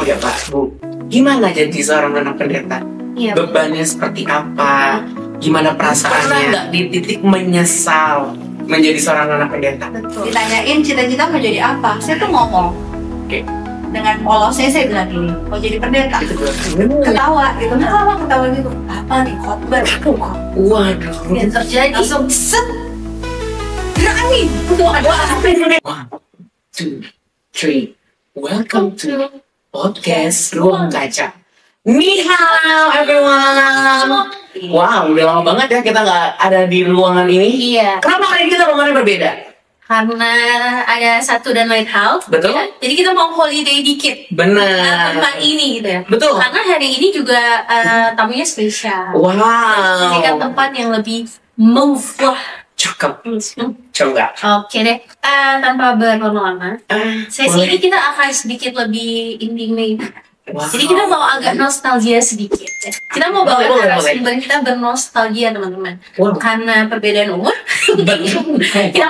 ya Pak, Bu, gimana jadi seorang anak pendeta? Iya. Bebannya seperti apa? Gimana perasaannya? Pernah nggak di titik menyesal menjadi seorang anak pendeta? Betul. Ditanyain cita-cita mau jadi apa? Saya tuh ngomong. Oke. Dengan polosnya saya bilang gini, mau jadi pendeta. Ketawa gitu, kenapa ketawa gitu? Apa nih khotbah? Waduh. Yang terjadi langsung set. Berani untuk ada apa ini? 1, 2, 3. Welcome to podcast Ruang Kaca. Ni hao everyone. Wow, udah lama banget ya kita nggak ada di ruangan ini. Iya. Kenapa hari ini kita ruangannya berbeda? Karena ada satu dan lain hal. Betul. Ya, jadi kita mau holiday dikit. Benar. Tempat ini gitu ya. Betul. Karena hari ini juga tamunya spesial. Wow. Ini kan tempat yang lebih move lah. Cakep. Coba. Oke deh. Tanpa berlama-lama, sesi ini kita akan sedikit lebih intimate. Wow. Jadi kita mau agak nostalgia sedikit. Kita mau bawa narasumber kita bernostalgia teman-teman. Wow. Karena perbedaan umur, kita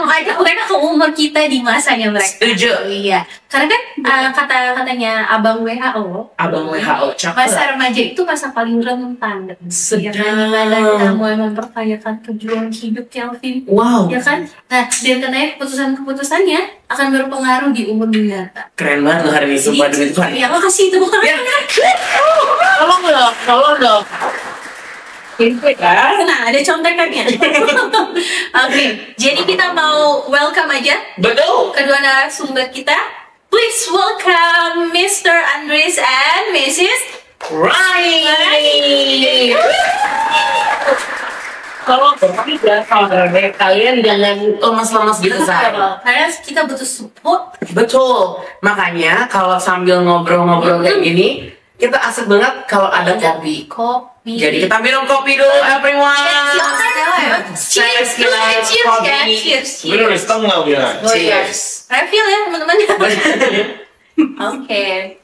mau ajak mereka ke umur kita di masanya mereka. Setuju. Iya. Karena kan katanya Abang WHO. Abang WHO cakep. Masa remaja itu masa paling rentan. Sedap. Dimana kita mulai mempertanyakan tujuan hidup Kelvin. Wow. Ya kan? Nah, dan katanya keputusan-keputusannya akan berpengaruh di umur mendatang. Keren banget loh hari ini, sumpah demi Tuhan. Ya, makasih itu. Ya. Tolong dong. Nah, ada contekannya. Oke, jadi kita mau welcome aja Betul. kedua narasumber kita. Please welcome Mr. Andres and Mrs. Right. Kalau kalian jangan lemas-lemas gitu saya. Karena kita butuh support. Betul. Makanya kalau sambil ngobrol-ngobrol kayak gini, kita asik banget kalau ada kopi. Kopi. Jadi kita minum kopi dulu, everyone. Cheers, cheers, cheers. Bener, setengah bilang. Cheers. Refill ya teman-teman. Oke.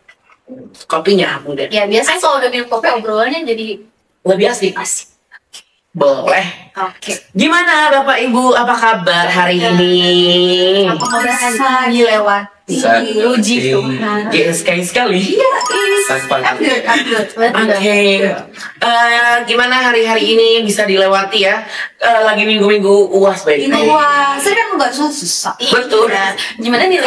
Kopinya mudah. Ya biasa kalau udah minum kopi obrolannya jadi Lebih asik. asik. Boleh. Oke. Gimana Bapak Ibu? Apa kabar hari ini? Apa bisa dilewati? Uji Tuhan. Ya, sekali-sekali. Iya. Oke. Gimana hari-hari ini bisa dilewati ya? Lagi minggu-minggu UAS baik. Wah, saya kan nggak susah. Betul. Gimana nih?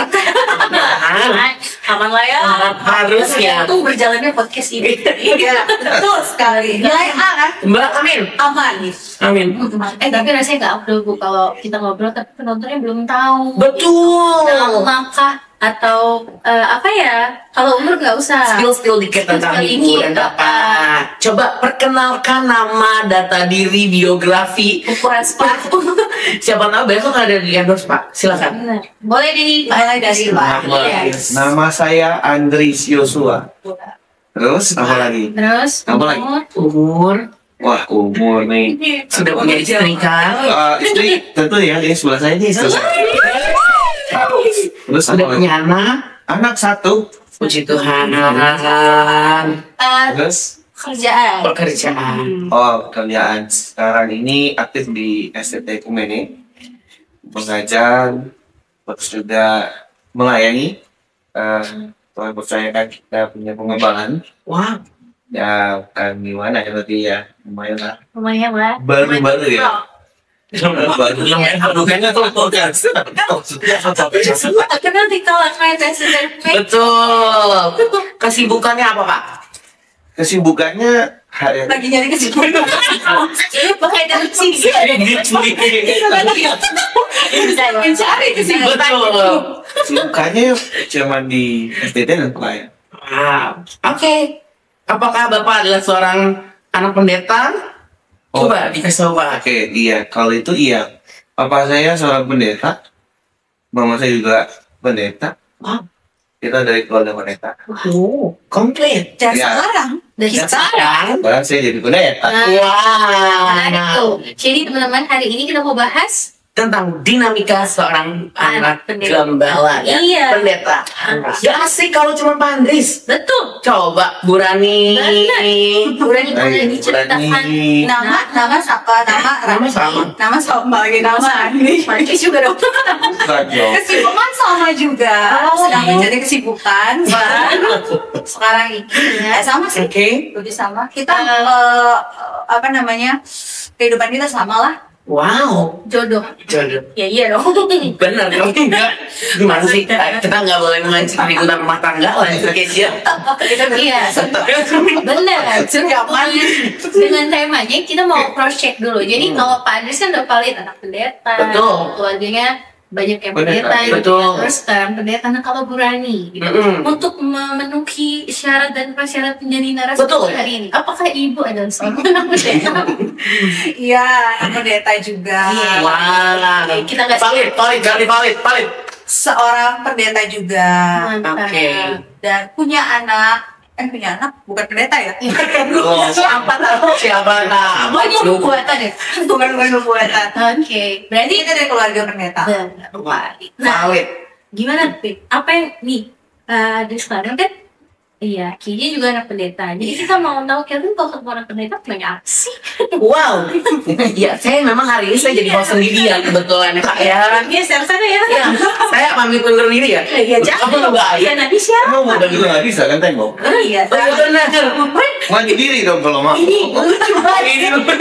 Aman lah ya. Harus ya. Itu berjalannya podcast ini. Iya. Betul sekali. Nilai A kan? Mbak, amin. Aman. Amin. Tapi rasanya nggak upload Bu kalau kita ngobrol tapi penontonnya belum tahu. Betul. Makah atau apa ya? Kalau umur nggak usah. Skill dikit tentang ibu dan bapak. Coba perkenalkan nama, data diri, biografi, Ukuran sepatu. Siapa tahu besok ada di endorse Pak. Silakan. Benar. Boleh mulai dari Pak. Iya. Nama saya Andris Yosua. Terus apa lagi? Terus Apa lagi? Umur. Wah, umur nih. Sudah punya istri kan? Istri tentu ya, ini sebelah saya nih. Terus Sudah apa lagi? punya anak. Anak satu. Puji Tuhan. Terus Kerjaan. Pekerjaan. kerjaan sekarang ini aktif di STT Kumene, mengajar, terus juga melayani. Tuhan percayakan kita punya pengembangan. Wah. Ya bukan gimana ya berarti ya, lumayan lah. Lumayan lah. Baru-baru ya. Baru bukannya tuh podcast. Kenal TikTok main presiden. Betul. Kesibukannya apa Pak? Kesibukannya hari Lagi nyari kesibukan. Pakai dari sini. Mencari kesibukan. Betul. kesibukannya cuman di STT dan pelayan. Wow. Oke. Apakah Bapak adalah seorang anak pendeta? Coba dikasih tahu Pak. Oke, iya. Kalau itu iya. Papa saya seorang pendeta. Mama saya juga pendeta. Wow. Kita dari keluarga pendeta. Oh, komplit. Dan Ya. sekarang. Dan Sekarang. Bahkan saya jadi pendeta. Wow. Menarik tuh. Jadi teman-teman hari ini kita mau bahas tentang dinamika seorang anak pendeta. gembala ya. Iya. Pendeta. Gak asik kalau cuma Pak Andris. Betul. Coba Bu Rani. Boleh diceritakan nama siapa? Nama sama. Nama sama lagi nama Andri juga dong. Kesibukan sama juga. Sedang mencari kesibukan. Sekarang ini sama sih. Oke. Lebih sama. Kita apa namanya? Kehidupan kita sama lah. Wow. Jodoh. Ya iya dong. Bener dong. Enggak. Gimana sih? Kita nggak boleh memancing ribut rumah tangga lah. Oke siap. Iya. Bener. Dengan temanya kita mau cross check dulu. Jadi kalau Pak Andris kan udah valid anak pendeta. Betul. Keluarganya banyak yang Pendeta, pendeta. betul. Terus pendeta. Nah kalau Bu Rani gitu, untuk memenuhi syarat dan prasyarat menjadi narasumber Betul. hari ini, apakah Ibu adalah seorang anak pendeta? Iya, anak pendeta juga. Wah. Kita nggak valid. seorang pendeta juga. Mantap. Oke. Dan punya anak bukan pendeta ya? Oh, siapa tahu? Banyak perbuatan ya? Bukan perbuatan. Oke. Berarti kita dari keluarga pendeta. Valid. Nah, Valid. gimana Pip? Apa yang nih di sekarang kan? Iya, Kiki juga anak pendeta. Jadi kita mau tahu Kevin kalau ketemu anak pendeta punya apa sih? Wow. Ya, saya memang hari ini saya jadi host sendiri ya kebetulan Kak ya. Iya, sana ya. Ya, saya pamit undur diri ya. Iya, Kamu nggak Iya, nanti siapa? Kamu udah juga nggak bisa kan tengok. Iya, benar. Mandi diri dong kalau mau. Ini lucu banget. Ini lucu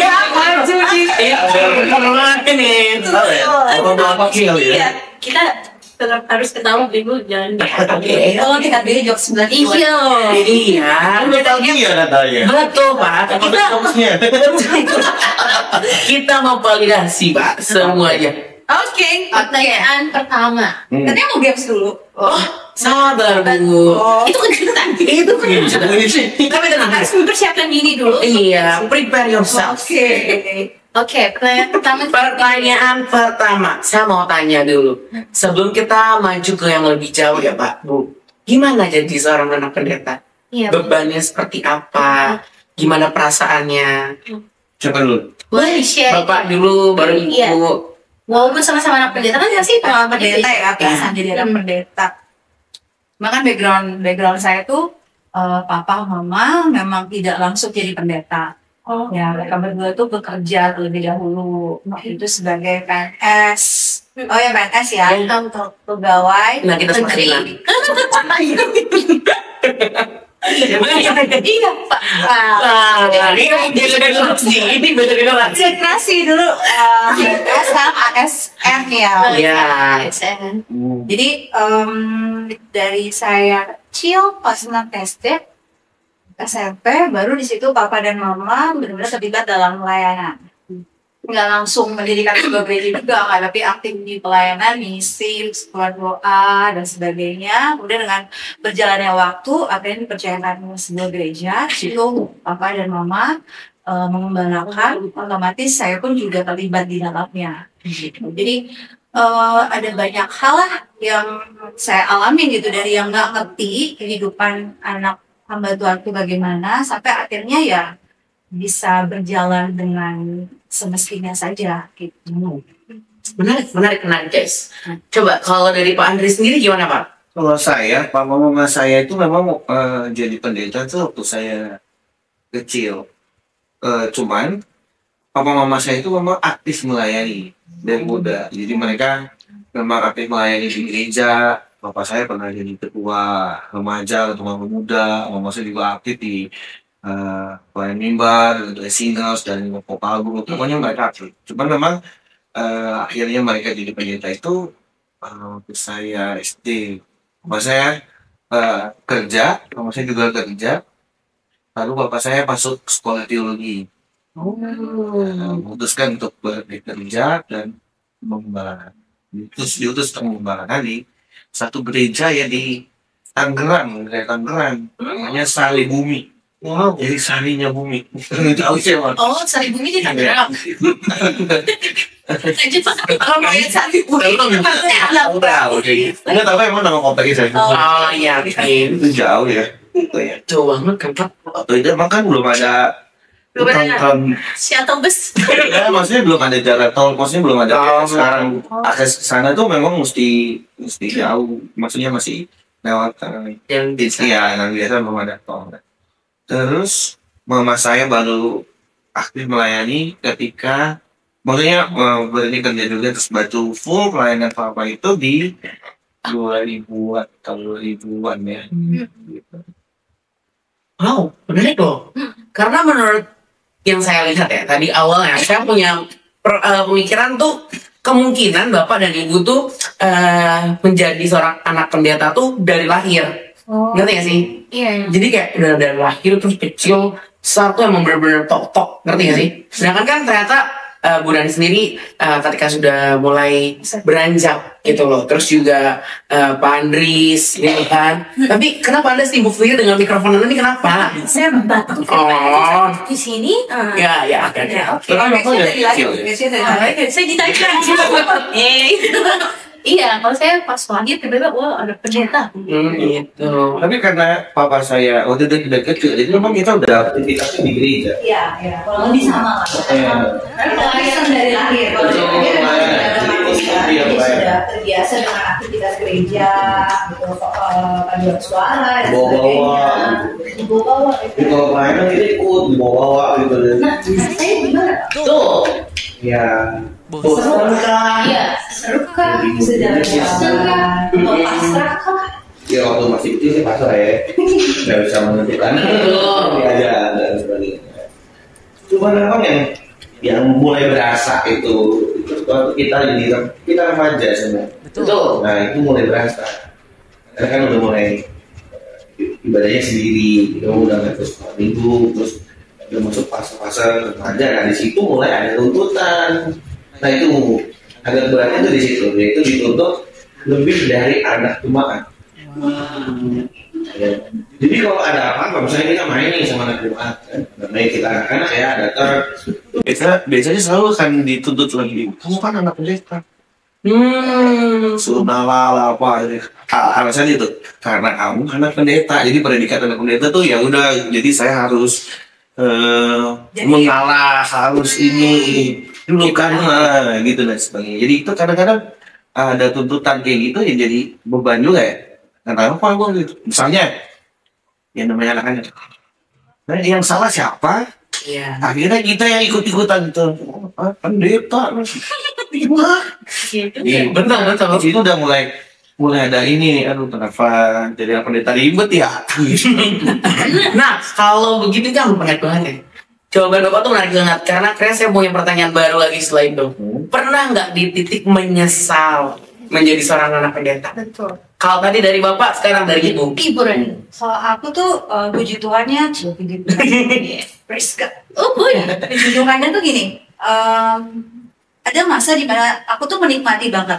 Iya. Ini. Apa sih kali ya? Iya, kita tetap harus ketawa Ibu jangan. Oke. Oh, kita beli jok sebelah iya. Iya. Iya katanya. Betul Pak. Apa fokusnya? Kita mau validasi Pak semuanya. Oke, pertanyaan pertama. Katanya mau games dulu. Oh, sabar Bu. Itu kejutan. Itu tapi tenang. Harus mempersiapkan diri dulu. Iya, prepare yourself. Oke, Pertanyaan pertama, saya mau tanya dulu. Sebelum kita maju ke yang lebih jauh ya Pak, Bu. Gimana jadi seorang anak pendeta? Iya, Bebannya seperti apa? Gimana perasaannya? Coba dulu. boleh share. Bapak dulu, baru Iya. Ibu. Walaupun sama-sama anak pendeta kan nggak sih pengalaman pendeta ya, kebiasaan jadi anak pendeta. Bahkan background saya tuh papa mama memang tidak langsung jadi pendeta. Ya, mereka berdua tuh bekerja terlebih dahulu. Waktu itu sebagai PNS. Oh ya PNS ya. Pegawai. Nah kita semakin lagi. Iya Pak. Ini beda generasi. Generasi dulu PNS sekarang ASN ya. Iya. Jadi dari saya kecil pas SD SMP baru di situ papa dan mama benar-benar terlibat dalam pelayanan. Nggak langsung mendirikan sebuah gereja juga, tapi aktif di pelayanan, misi, sekolah doa dan sebagainya. Kemudian dengan berjalannya waktu, akhirnya dipercayakan sebuah gereja. Di situ papa dan mama mengembalakan, otomatis saya pun juga terlibat di dalamnya. Jadi ada banyak hal lah yang saya alami gitu dari yang nggak ngerti kehidupan anak hamba Tuhan itu bagaimana sampai akhirnya ya bisa berjalan dengan semestinya saja gitu. Menarik guys. Coba kalau dari Pak Andri sendiri gimana Pak? Kalau saya, papa mama saya itu memang jadi pendeta tuh waktu saya kecil. Cuman papa mama saya itu memang aktif melayani dari muda. Jadi mereka memang aktif melayani di gereja. Bapak saya pernah jadi ketua remaja atau pemuda. Mama saya juga aktif di pelayan mimbar, singers dan vokal group. Pokoknya mereka aktif. Cuman memang akhirnya mereka jadi pendeta itu waktu saya SD. Bapak saya kerja, mama saya juga kerja. Lalu bapak saya masuk sekolah teologi. Memutuskan untuk bekerja dan mengembalakan. Diutus untuk mengembalakan di satu gereja ya di Tangerang, namanya Sari Bumi. Wow. Jadi sarinya bumi. Tahu sih Mas. Oh, Sari Bumi di Tangerang. Lanjut Pak. Kalau mau lihat Sari Bumi. Tahu deh. Enggak tahu emang nama kompleknya Sari Bumi. Oh iya. Itu jauh ya. Jauh banget kan Pak. Waktu itu emang kan belum ada Belum ada tahun shuttle bus. ya, maksudnya belum ada jalan tol, maksudnya belum ada kayak sekarang akses ke sana tuh memang mesti jauh, maksudnya masih lewat Yang bisa. yang biasa belum ada tol. Terus mama saya baru aktif melayani ketika maksudnya berani kerja juga terus batu full pelayanan papa itu di 2000-an tahun 2000-an ya. Gitu. Wow, menarik loh. Karena menurut yang saya lihat ya, tadi awalnya saya punya pemikiran tuh kemungkinan bapak dan ibu tuh menjadi seorang anak pendeta tuh dari lahir. Ngerti gak sih? Iya. Jadi kayak udah dari lahir terus kecil, satu emang bener-bener tok-tok. Ngerti gak sih? Sedangkan kan ternyata Bu Dani sendiri ketika sudah mulai beranjak gitu loh. Terus juga Pak Andris gitu kan. Tapi kenapa Anda sibuk sekali dengan mikrofon ini, kenapa? Saya batuk Oh. di sini. Ya, oke. Karena bapak udah kecil ya? Saya ditanya. Iya, kalau saya pas lahir tiba-tiba wah ada pendeta. Gitu. Tapi karena papa saya waktu itu tidak kecil, jadi memang kita udah aktivitasnya di gereja. Iya, kalau lebih sama lah. Karena Kristen dari lahir, kalau Betul, dari lahir Mbak. Iya, jadi Mbak. sudah terbiasa dengan aktivitas gereja, gitu, paduan suara, dan Bawa-bawa. sebagainya. Dibawa-bawa. Jadi kalau pelayanan kita ikut dibawa-bawa gitu. Nah, saya gimana? Tuh. Ya. Bosan kah? Iya, seru kah? Bisa jalan-jalan, atau pasrah kah? Ya waktu masih kecil sih pasrah ya. Nggak bisa menentukan. Ini aja dan sebagainya. Cuma memang yang mulai berasa itu waktu kita remaja sebenarnya. Betul. Nah itu mulai berasa. Karena kan udah mulai ibadahnya sendiri, kita udah nggak terus minggu, terus udah masuk fase-fase remaja. Nah di situ mulai ada tuntutan. Nah itu agak beratnya tuh di situ, yaitu dituntut lebih dari anak jemaat. Ya. Jadi kalau ada apa, misalnya kita main nih sama anak jemaat, kan? Main kita anak-anak ya datang. Biasanya selalu akan dituntut lebih. Kamu kan anak pendeta. Suruh nalal apa? Alasan itu karena kamu anak pendeta. Jadi predikat anak pendeta tuh ya udah. Jadi saya harus mengalah, harus ini dulu kan gitu dan sebagainya. Jadi itu kadang-kadang ada tuntutan kayak gitu ya jadi beban juga ya. Nah, apa gue gitu. Misalnya yang namanya anak-anak. Nah, yang salah siapa? Iya. Akhirnya kita yang ikut-ikutan tuh. Pendeta. Gimana? Iya, betul. Di situ udah mulai ada ini nih, aduh kenapa jadi pendeta ribet ya? Nah, kalau begitu kan menarik banget ya. Jawaban Bapak tuh menarik banget karena kayaknya saya punya pertanyaan baru lagi setelah itu. Pernah nggak di titik menyesal menjadi seorang anak pendeta? Betul. Kalau tadi dari Bapak, sekarang dari Ibu. Hiburan. Kalau aku tuh puji Tuhannya, puji Tuhan. Praise God. Oh ya. Puji Tuhannya tuh gini, ada masa di mana aku tuh menikmati banget.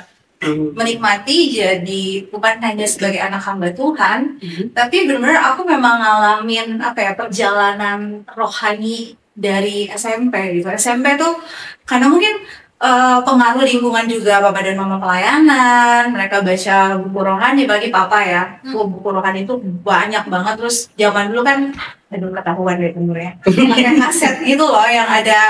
Menikmati jadi bukan hanya sebagai anak hamba Tuhan, tapi benar-benar aku memang ngalamin perjalanan rohani dari SMP gitu. SMP tuh karena mungkin pengaruh lingkungan juga papa dan mama pelayanan, mereka baca buku rohani bagi papa ya. Buku rohani itu banyak banget, terus zaman dulu kan aduh ketahuan deh umurnya. Pakai kaset gitu loh yang ada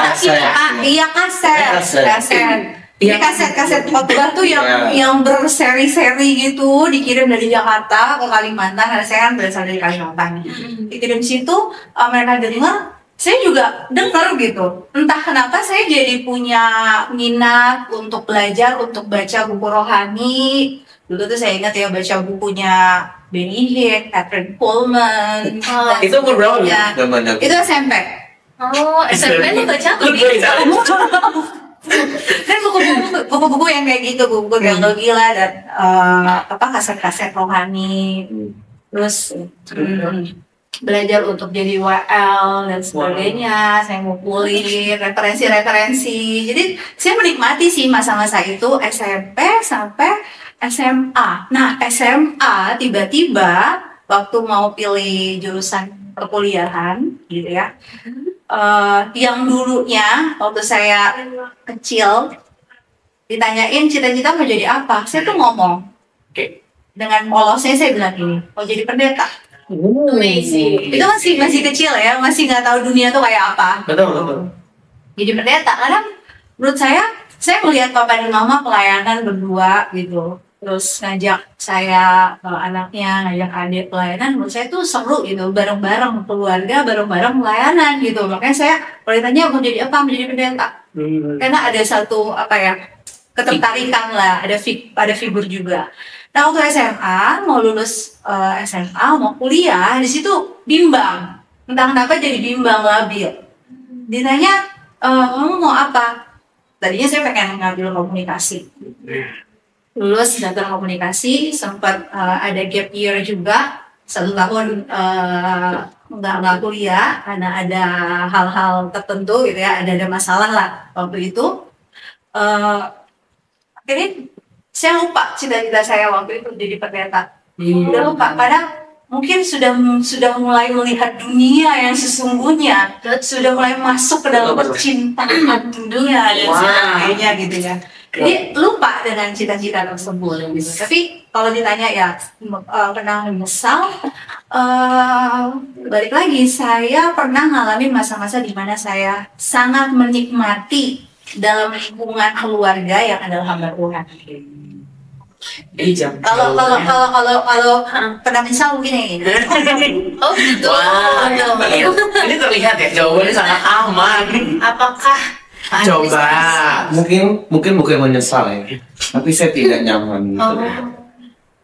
kaset. Ini kaset khotbah tuh yang berseri-seri gitu dikirim dari Jakarta ke Kalimantan. Karena saya kan berasal dari Kalimantan. Dikirim situ mereka dengar, saya juga dengar gitu. Entah kenapa saya jadi punya minat untuk belajar, untuk baca buku rohani. Dulu tuh saya ingat ya baca bukunya Benny Hinn, Catherine Coleman. Itu umur berapa ya? Itu SMP. Oh, SMP lu baca tuh. Kan buku-buku yang kayak gitu, buku-buku yang gila dan kaset-kaset rohani. Terus belajar untuk jadi WL dan sebagainya. Saya ngumpulin referensi-referensi. Jadi saya menikmati sih masa-masa itu SMP sampai SMA. Nah, SMA tiba-tiba waktu mau pilih jurusan perkuliahan gitu ya. Yang dulunya waktu saya kecil ditanyain cita-cita mau jadi apa, saya tuh ngomong dengan polosnya saya bilang gini, mau jadi pendeta. Amazing. Itu masih kecil ya, masih nggak tahu dunia tuh kayak apa. Betul. Jadi pendeta, kadang menurut saya melihat papa dan mama pelayanan berdua gitu. Terus ngajak saya, anaknya, ngajak adik pelayanan, menurut saya tuh seru gitu, bareng-bareng keluarga, bareng-bareng pelayanan gitu. Makanya saya kalau ditanya mau jadi apa, menjadi pendeta. Karena ada satu ketertarikan lah, ada figur juga. Nah waktu SMA, mau lulus SMA, mau kuliah, di situ bimbang. Entah kenapa jadi bimbang, labil. Ditanya, kamu mau apa? Tadinya saya pengen ngambil komunikasi. Lulus daftar komunikasi, sempat ada gap year juga, 1 tahun nggak kuliah karena ada hal-hal tertentu gitu ya, ada masalah lah waktu itu. Akhirnya saya lupa cita-cita saya waktu itu jadi pendeta. Udah lupa, padahal mungkin sudah mulai melihat dunia yang sesungguhnya, sudah mulai masuk ke dalam percintaan dunia dan sebagainya gitu ya. Jadi lupa dengan cita-cita tersebut gitu. Tapi kalau ditanya ya pernah menyesal, balik lagi saya pernah ngalamin masa-masa di mana saya sangat menikmati dalam lingkungan keluarga yang adalah hamba Tuhan. Kalau pernah menyesal mungkin ya. Oh gitu. Wah, ini terlihat ya jawabannya sangat aman. Apakah Coba. Mungkin bukan menyesal ya, tapi saya tidak nyaman gitu.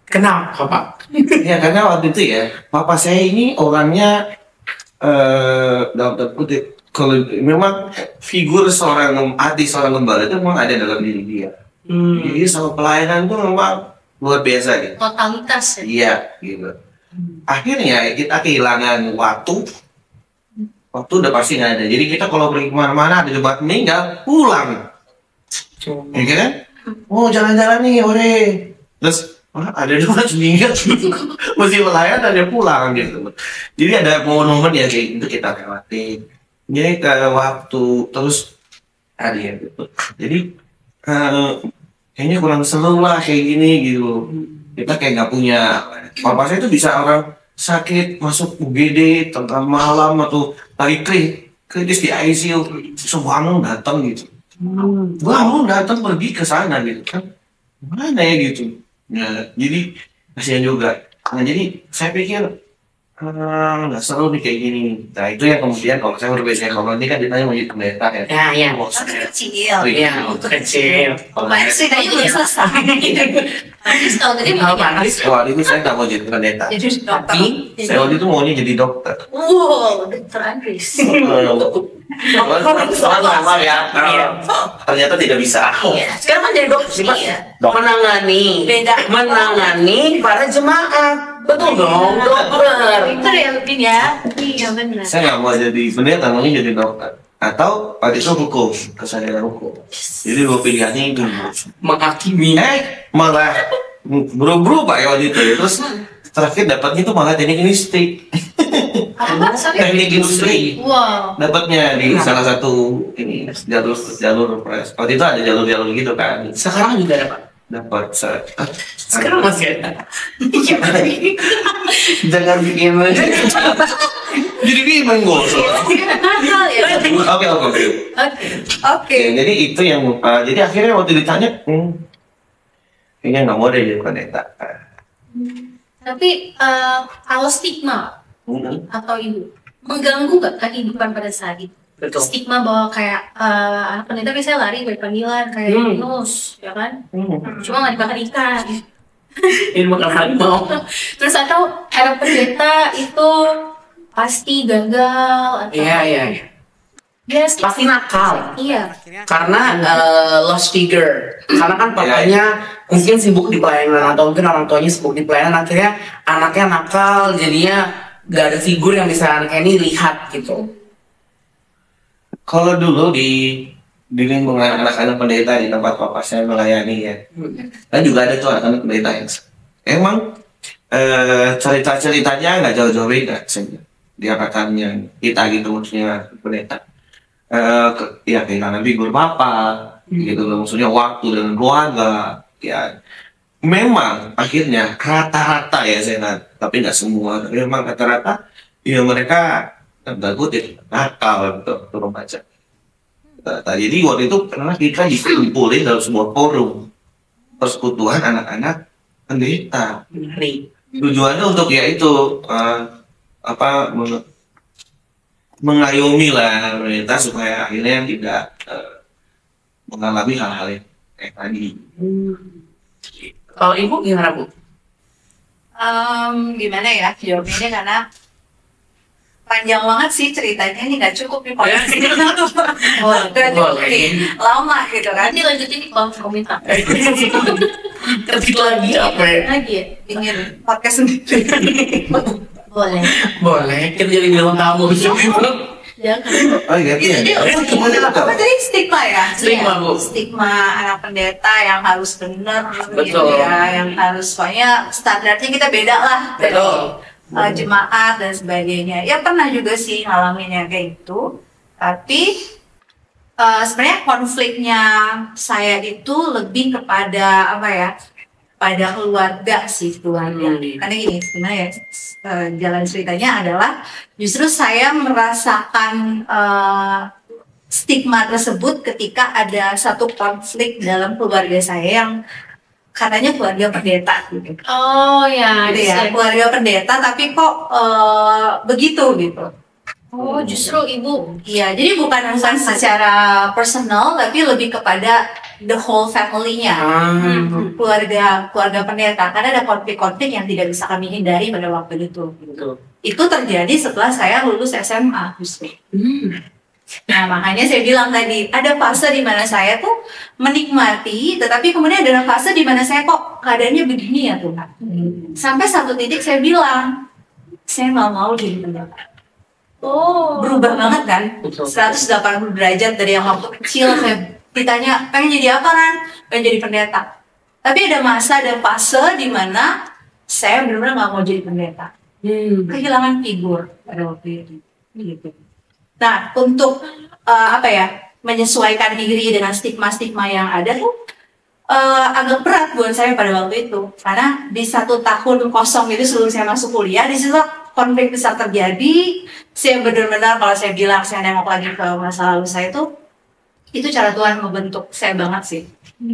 Kenapa Pak? Ya karena waktu itu ya, papa saya ini orangnya dalam tanda kutip, kalau memang figur seorang artis, seorang gembala itu memang ada dalam diri dia. Jadi sama pelayanan itu memang luar biasa gitu. totalitas ya? Iya gitu. Akhirnya kita kehilangan waktu udah pasti nggak ada. Jadi kita kalau pergi kemana-mana ada jemaat meninggal, pulang. Ya kan? Oh jalan-jalan nih, ore. Terus ada jemaat meninggal, mesti pelayanan ada pulang gitu. Jadi ada momen-momen ya kayak itu kita lewati. Jadi ke waktu terus ada ya gitu. Jadi kayaknya kurang seru lah kayak gini gitu. Kita kayak nggak punya. Papa saya itu bisa orang sakit masuk UGD tengah malam atau lagi kritis di ICU, bangun datang gitu. Bangun datang pergi ke sana gitu kan. Mana ya gitu. Nah, jadi kasihan juga. Nah, jadi saya pikir nggak seru nih kayak gini. Nah, itu yang kemudian kalau saya berbeda, kalau ini kan ditanya mau jadi pendeta ya. Ya. Kecil. Iya, kecil. Masih tadi udah selesai. Panis tahun tadi mau Panis. Waktu itu saya nggak mau jadi pendeta. jadi dokter. Saya waktu itu maunya jadi dokter. Wow, dokter Andris. Lama ya. Ternyata tidak bisa. Iya. Sekarang kan jadi dokter sih Pak. Beda. Menangani para jemaat. Betul dong, dokter. Dokter ya lebih ya. Iya benar. Saya nggak mau jadi pendeta, maunya jadi dokter. Atau waktu itu hukum, kesadaran hukum. Jadi dua pilihannya itu. Menghakimi. Malah buru-buru Pak ya waktu itu. Terus terakhir dapatnya itu malah teknik industri. Teknik industri. Wow. Dapatnya di salah satu ini jalur press. Waktu itu ada jalur gitu kan. Sekarang juga ada Pak. Dapat Sekarang masih ada. jangan bikin jadi bingung gue. Oke. Jadi itu yang jadi akhirnya waktu ditanya, kayaknya nggak mau deh jadi pendeta. Tapi kalau stigma atau ibu mengganggu nggak kehidupan pada saat itu? Betul. Stigma bahwa kayak anak pendeta biasanya lari dari panggilan kayak Yunus, ya kan? Cuma nggak dimakan ikan. Ini makan harimau. Terus atau anak pendeta itu pasti gagal atau Iya. Yes, Pasti nakal. iya. Karena lost figure. Karena kan papanya mungkin sibuk di pelayanan atau mungkin orang tuanya sibuk di pelayanan, akhirnya anaknya nakal, jadinya gak ada figur yang bisa anaknya ini lihat gitu. Kalau dulu di lingkungan anak-anak pendeta di tempat papa saya melayani ya, kan juga ada tuh anak-anak pendeta yang emang cerita-ceritanya nggak jauh-jauh beda saja di angkatannya kita gitu, maksudnya pendeta ya kehilangan figur papa gitu loh, maksudnya waktu dengan keluarga ya. Memang akhirnya rata-rata ya Senat tapi nggak semua. Tapi memang rata-rata ya mereka terganggu jadi nakal atau remaja. Jadi waktu itu pernah kita dikumpulin dalam sebuah forum persekutuan anak-anak pendeta. Tujuannya untuk yaitu mengayomi lah pendeta supaya akhirnya tidak mengalami hal-hal yang kayak tadi. Kalau ibu gimana bu? Gimana ya jawabnya karena panjang banget sih ceritanya, ini nggak cukup nih podcast ini. Nggak cukup nih, lama gitu kan. Nanti lanjutin di kolom komentar. Ketik lagi apa ya? Lagi ya? Ingin podcast sendiri. Boleh. Boleh, kita jadi bilang tamu. Jangan. Oh iya ya. Apa tadi stigma ya? Stigma, Bu. Stigma anak pendeta yang harus benar gitu Betul. ya, yang harus pokoknya standarnya kita beda lah dari Betul. jemaat dan sebagainya. Ya pernah juga sih ngalamin yang kayak itu. Tapi sebenarnya konfliknya saya itu lebih kepada apa ya? Pada keluarga sih keluarga. Karena gini, sebenarnya jalan ceritanya adalah justru saya merasakan stigma tersebut ketika ada satu konflik dalam keluarga saya yang katanya keluarga pendeta gitu. Oh ya. Gitu ya, keluarga pendeta tapi kok begitu gitu. Oh justru ibu. Iya, jadi bukan secara personal tapi lebih kepada the whole family-nya. Keluarga pendeta, karena ada konflik-konflik yang tidak bisa kami hindari pada waktu itu. Betul. Itu terjadi setelah saya lulus SMA justru. Nah makanya saya bilang tadi ada fase di mana saya tuh menikmati, tetapi kemudian ada fase di mana saya kok keadaannya begini ya Tuhan. Sampai satu titik saya bilang saya nggak mau jadi pendeta. Oh. Berubah banget kan? Betul. 180 derajat dari yang waktu kecil saya ditanya pengen jadi apa kan? Pengen jadi pendeta. Tapi ada masa, ada fase di mana saya benar-benar nggak mau jadi pendeta. Kehilangan figur pada waktu itu. Gitu. Nah, untuk menyesuaikan diri dengan stigma-stigma yang ada tuh agak berat buat saya pada waktu itu. Karena di 1 tahun kosong itu sebelum saya masuk kuliah, di situ konflik besar terjadi. Saya benar-benar kalau saya bilang saya nengok lagi ke masa lalu saya tuh, itu cara Tuhan membentuk saya banget sih.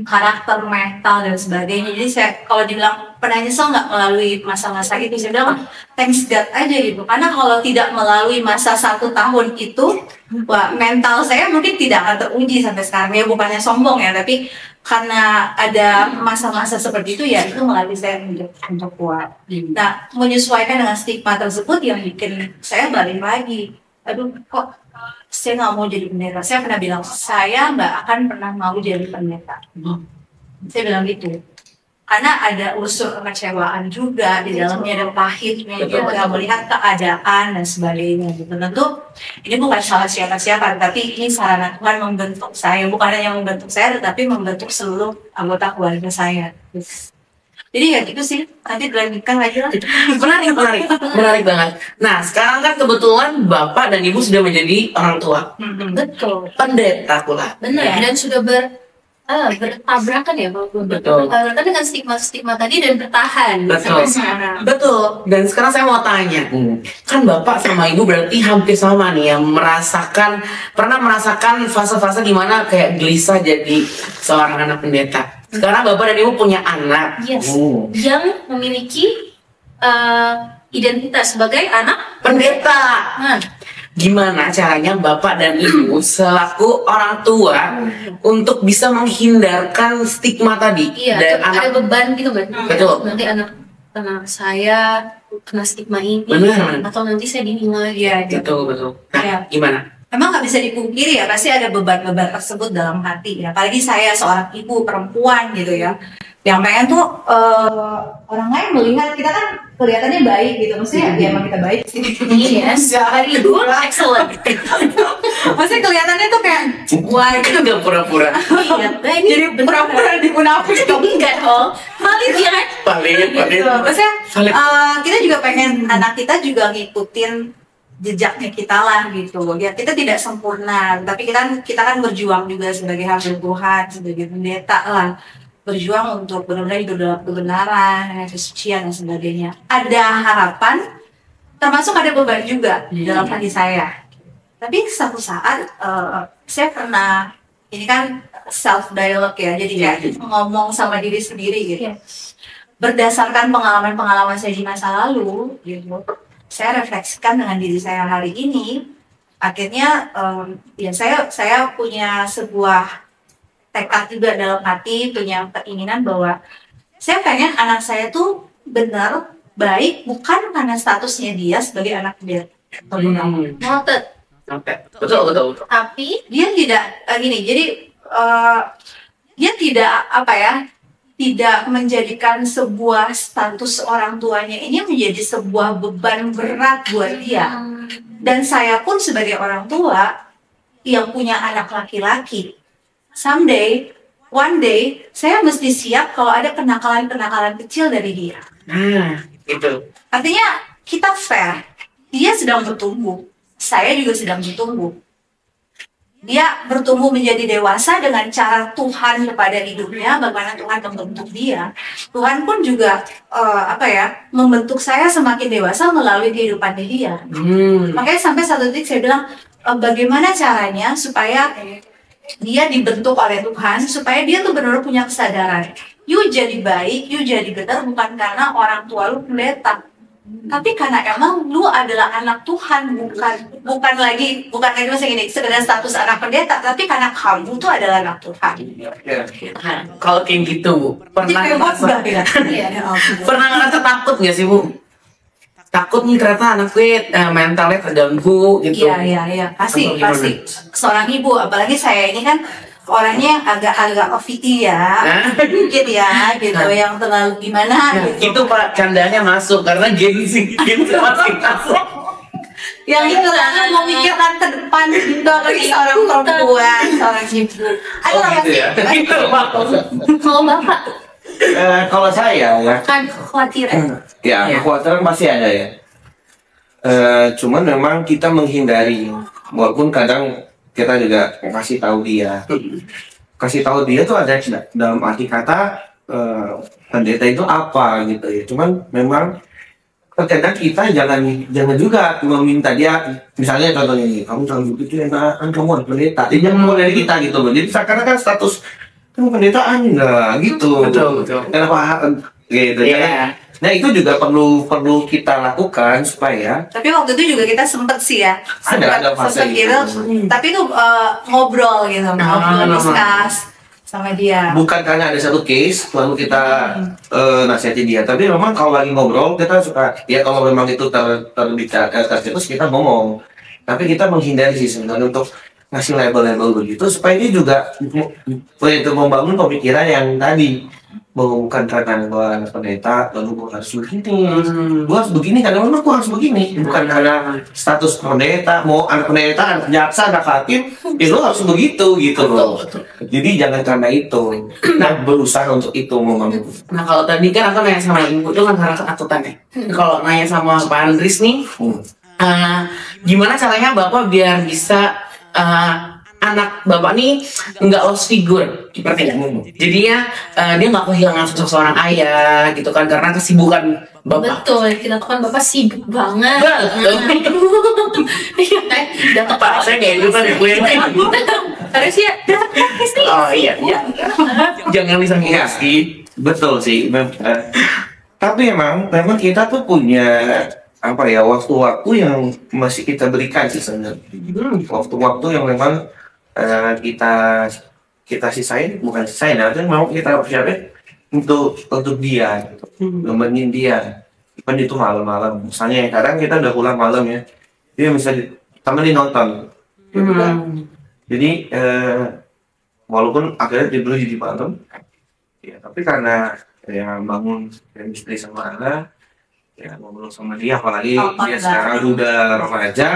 Karakter, mental dan sebagainya. Jadi saya kalau dibilang pernah nyesel nggak melalui masa-masa itu, saya bilang thanks God aja gitu. Karena kalau tidak melalui masa 1 tahun itu, wah mental saya mungkin tidak akan teruji sampai sekarang. Ya bukannya sombong ya, tapi karena ada masa-masa seperti itu ya itu melatih saya untuk kuat. Nah menyesuaikan dengan stigma tersebut yang bikin saya balik lagi. Aduh kok saya nggak mau jadi pendeta. Saya pernah bilang saya nggak akan pernah mau jadi pendeta. Saya bilang gitu. Karena ada unsur kekecewaan juga di dalamnya, ada pahitnya juga, melihat keadaan dan sebagainya. Gitu. Tentu ini bukan salah siapa-siapa, tapi ini sarana Tuhan membentuk saya. Bukan hanya membentuk saya, tetapi membentuk seluruh anggota keluarga saya. Jadi ya gitu sih, nanti dilanjutkan lagi lah. Menarik banget. Nah sekarang kan kebetulan bapak dan ibu sudah menjadi orang tua, Betul. pendeta pula. Benar. Dan sudah bertabrakan ya Bapak. Betul. Bertabrakan dengan stigma-stigma tadi dan bertahan Betul. sampai sekarang. Betul. Dan sekarang saya mau tanya, kan bapak sama ibu berarti hampir sama nih, yang pernah merasakan fase-fase dimana kayak gelisah jadi seorang anak pendeta. Sekarang bapak dan ibu punya anak. Yes. Yang memiliki identitas sebagai anak pendeta. Nah, Gimana caranya bapak dan ibu selaku orang tua untuk bisa menghindarkan stigma tadi iya, dan ada anak? beban gitu kan. Betul. Nanti anak saya kena stigma ini Benar. atau nanti saya dinilai. Iya, gitu. Betul. Nah, Iya. gimana? Memang nggak bisa dipungkiri ya, pasti ada beban-beban tersebut dalam hati ya. Apalagi saya seorang ibu perempuan gitu ya, yang pengen tuh orang lain melihat kita kan kelihatannya baik gitu, maksudnya ya emang kita baik sih. Yes, very good, excellent. Maksudnya kelihatannya tuh kayak wah Itu udah pura-pura. Iya, nah ini jadi pura-pura di munafik dong. enggak dong. Valid ya kan? Paling. Gitu. Maksudnya Valid. kita juga pengen anak kita juga ngikutin jejaknya kita lah gitu. Ya kita tidak sempurna, tapi kita kan berjuang juga sebagai hamba Tuhan, sebagai pendeta lah. berjuang untuk benar-benar hidup dalam kebenaran, dengan kesucian dan sebagainya. Ada harapan, termasuk ada beban juga di dalam hati saya. Tapi satu saat saya pernah, ini kan self dialogue ya, jadi kayak ngomong sama diri sendiri gitu. Berdasarkan pengalaman-pengalaman saya di masa lalu, gitu, saya refleksikan dengan diri saya hari ini. Akhirnya ya saya punya sebuah tekad juga dalam hati, punya keinginan bahwa saya pengen anak saya tuh benar baik bukan karena statusnya dia sebagai anak dia. Noted. Betul. Tapi dia tidak gini, jadi dia tidak menjadikan sebuah status orang tuanya ini menjadi sebuah beban berat buat dia. Dan saya pun sebagai orang tua yang punya anak laki-laki, one day saya mesti siap kalau ada kenakalan-kenakalan kecil dari dia. Gitu. Artinya kita fair, dia sedang bertumbuh, saya juga sedang bertumbuh. Dia bertumbuh menjadi dewasa dengan cara Tuhan kepada hidupnya, bagaimana Tuhan membentuk dia. Tuhan pun juga membentuk saya semakin dewasa melalui kehidupan dia. Makanya sampai satu titik saya bilang, bagaimana caranya supaya dia dibentuk oleh Tuhan, supaya dia tuh benar-benar punya kesadaran. You jadi baik, you jadi benar bukan karena orang tua lu pendeta, tapi karena emang lu adalah anak Tuhan, bukan lagi masa gini sekedar status anak pendeta, tapi karena kamu tuh adalah anak Tuhan. Kalau kayak gitu, pernah ngerasa takut nggak sih, Bu? Takut nih ternyata anak gue mentalnya terganggu gitu. Iya. Pasti. Seorang ibu, apalagi saya ini kan orangnya agak offity ya, dikit ya, gitu, yang terlalu gimana gitu. Itu Pak candanya masuk karena gengsi gitu masih masuk. Yang itu kan memikirkan ke depan gitu, apalagi seorang perempuan, seorang ibu. Ada gitu ya? Gitu Pak. Kalau Bapak Kalau saya ya, kan kekhawatiran. kekhawatiran pasti ada ya. Cuman memang kita menghindari, walaupun kadang kita juga kasih tahu dia tuh ada dalam arti kata pendeta itu apa gitu ya. Cuman memang terkadang kita jangan juga meminta dia, misalnya contohnya ini, kamu jangan begitu ya, kamu harus pendeta. Dia jangan mulai dari kita gitu loh. Jadi sekarang kan status kamu pendetaan enggak gitu. Betul. Kenapa gitu ya. Nah itu juga perlu kita lakukan supaya. Tapi waktu itu juga kita sempet sih ya, ada fase gitu. Tapi itu ngobrol gitu, discuss sama dia. Bukan karena ada satu case lalu kita nasihati dia, tapi memang kalau lagi ngobrol kita suka ya, kalau memang itu tercetus kita ngomong. Tapi kita menghindari sih sebenarnya untuk ngasih label-label begitu supaya dia juga membangun pemikiran yang tadi, bahwa bukan karena gue anak pendeta lalu gue harus begini, gue harus begini karena memang gue harus begini, bukan karena status pendeta, mau anak pendeta, anak jaksa, anak hakim, lo harus begitu gitu loh. Jadi jangan karena itu, berusaha untuk itu membangun. Nah kalau tadi kan aku nanya sama ibu tuh kan karena ketakutan ya. Kalau nanya sama Pak Andris nih, gimana caranya Bapak biar bisa anak Bapak nih nggak lost figure seperti itu. Jadinya dia nggak kehilangan sosok seorang ayah gitu kan karena kesibukan Bapak. Betul, kita tuh kan Bapak sibuk banget. Iya, Pak saya kayak gitu kan ibu yang harus ya. Oh iya. Jangan disangka sih. Betul sih. Tapi memang kita tuh punya waktu-waktu yang masih kita berikan sih sebenarnya. Waktu-waktu yang memang kita sisain, bukan sisain, artinya mau kita siapin untuk dia, gitu. Nemenin dia. Kan itu malam-malam, misalnya kadang kita udah pulang malam ya, dia bisa temenin nonton. Gitu kan. Jadi walaupun akhirnya tidur di malam, ya tapi karena bangun istri sama anak, ya ngobrol sama dia, apalagi dia sekarang udah remaja,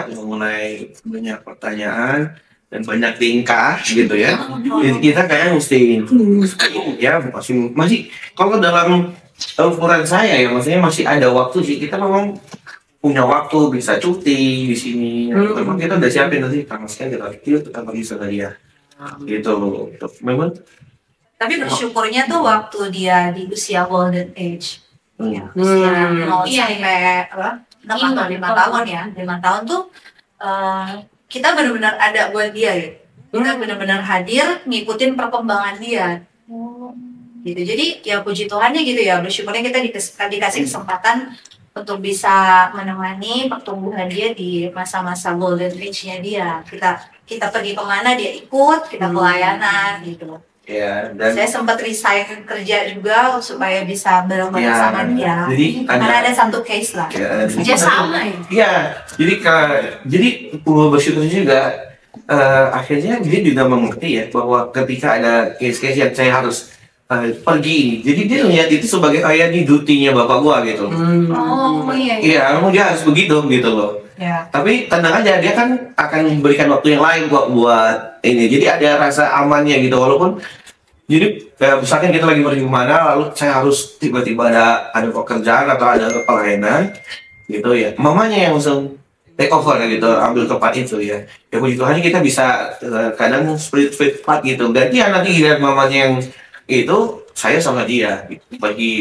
udah mulai banyak pertanyaan dan banyak tingkah gitu ya. Jadi kita kayak mesti ya masih kalau dalam ukuran saya ya, maksudnya masih ada waktu sih, kita memang punya waktu, bisa cuti di sini. Memang kita udah siapin nanti tanggal sekian kita bagi sama dia gitu. Memang Tapi bersyukurnya tuh waktu dia di usia golden age, Hmm. usia 0 Iya, sampai apa? 6 atau 5 tahun ya. 5 tahun tuh kita benar-benar ada buat dia gitu. Kita benar-benar hadir ngikutin perkembangan dia. Gitu. Jadi ya puji Tuhannya gitu ya, bersyukurnya kita dikasih kesempatan untuk bisa menemani pertumbuhan dia di masa-masa golden age-nya dia. Kita pergi kemana dia ikut, kita pelayanan gitu. Ya, dan Saya sempat resign kerja juga supaya bisa bareng Ya, sama dia. jadi Karena ada satu case lah. ya, Kerja sama ya. Iya, jadi perlu bersyukur juga akhirnya dia juga mengerti ya bahwa ketika ada case-case yang saya harus pergi, jadi dia lihat itu sebagai kayak di dutinya bapak gua gitu. Oh iya. Iya, emang dia harus begitu gitu loh. Ya. Tapi tenang aja, dia kan akan memberikan waktu yang lain buat ini. Jadi ada rasa amannya gitu, walaupun jadi misalkan kita lagi pergi kemana, lalu saya harus tiba-tiba ada pekerjaan atau ada pelayanan gitu ya. Mamanya yang langsung take over gitu, ambil tempat itu ya. Ya puji Tuhan kita bisa kadang split part gitu. Gantian nanti lihat mamanya yang itu, saya sama dia gitu.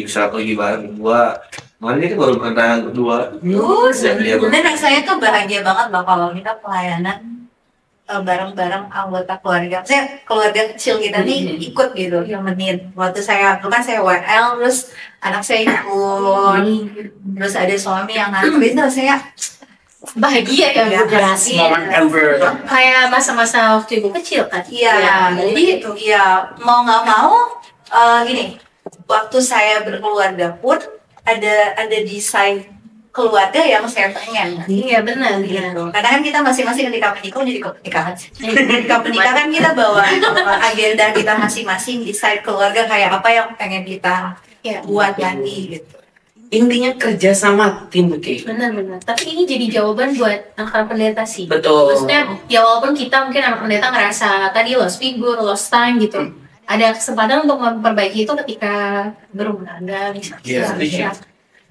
Bisa pergi bareng gua. Malah dia baru pernah berdua. Dan dia Dan rasanya tuh bahagia banget loh kalau kita pelayanan bareng-bareng anggota keluarga. Saya keluarga kecil kita nih ikut gitu, nemenin. Waktu saya WL, terus anak saya ikut, terus ada suami yang nganterin, terus saya Bahagia ya, Ya, Best moment ever. kayak masa-masa waktu ibu kecil kan. iya, jadi ya mau nggak mau gini, waktu saya berkeluarga pun ada desain keluarga yang saya pengen. Iya benar. Iya. Gitu. Karena kan kita masing-masing ketika menikah jadi pernikahan sih. Ketika menikah kan kita bawa agenda kita masing-masing, desain keluarga kayak apa yang pengen kita Iya. buat nanti gitu. Intinya kerja sama tim Ki. Benar-benar. Tapi ini jadi jawaban buat anak pendeta sih. Betul. Maksudnya ya walaupun kita mungkin anak pendeta ngerasa tadi lost figure, lost time gitu. Ada kesempatan untuk memperbaiki itu ketika berumah tangga misalnya. Iya, setuju. Ya.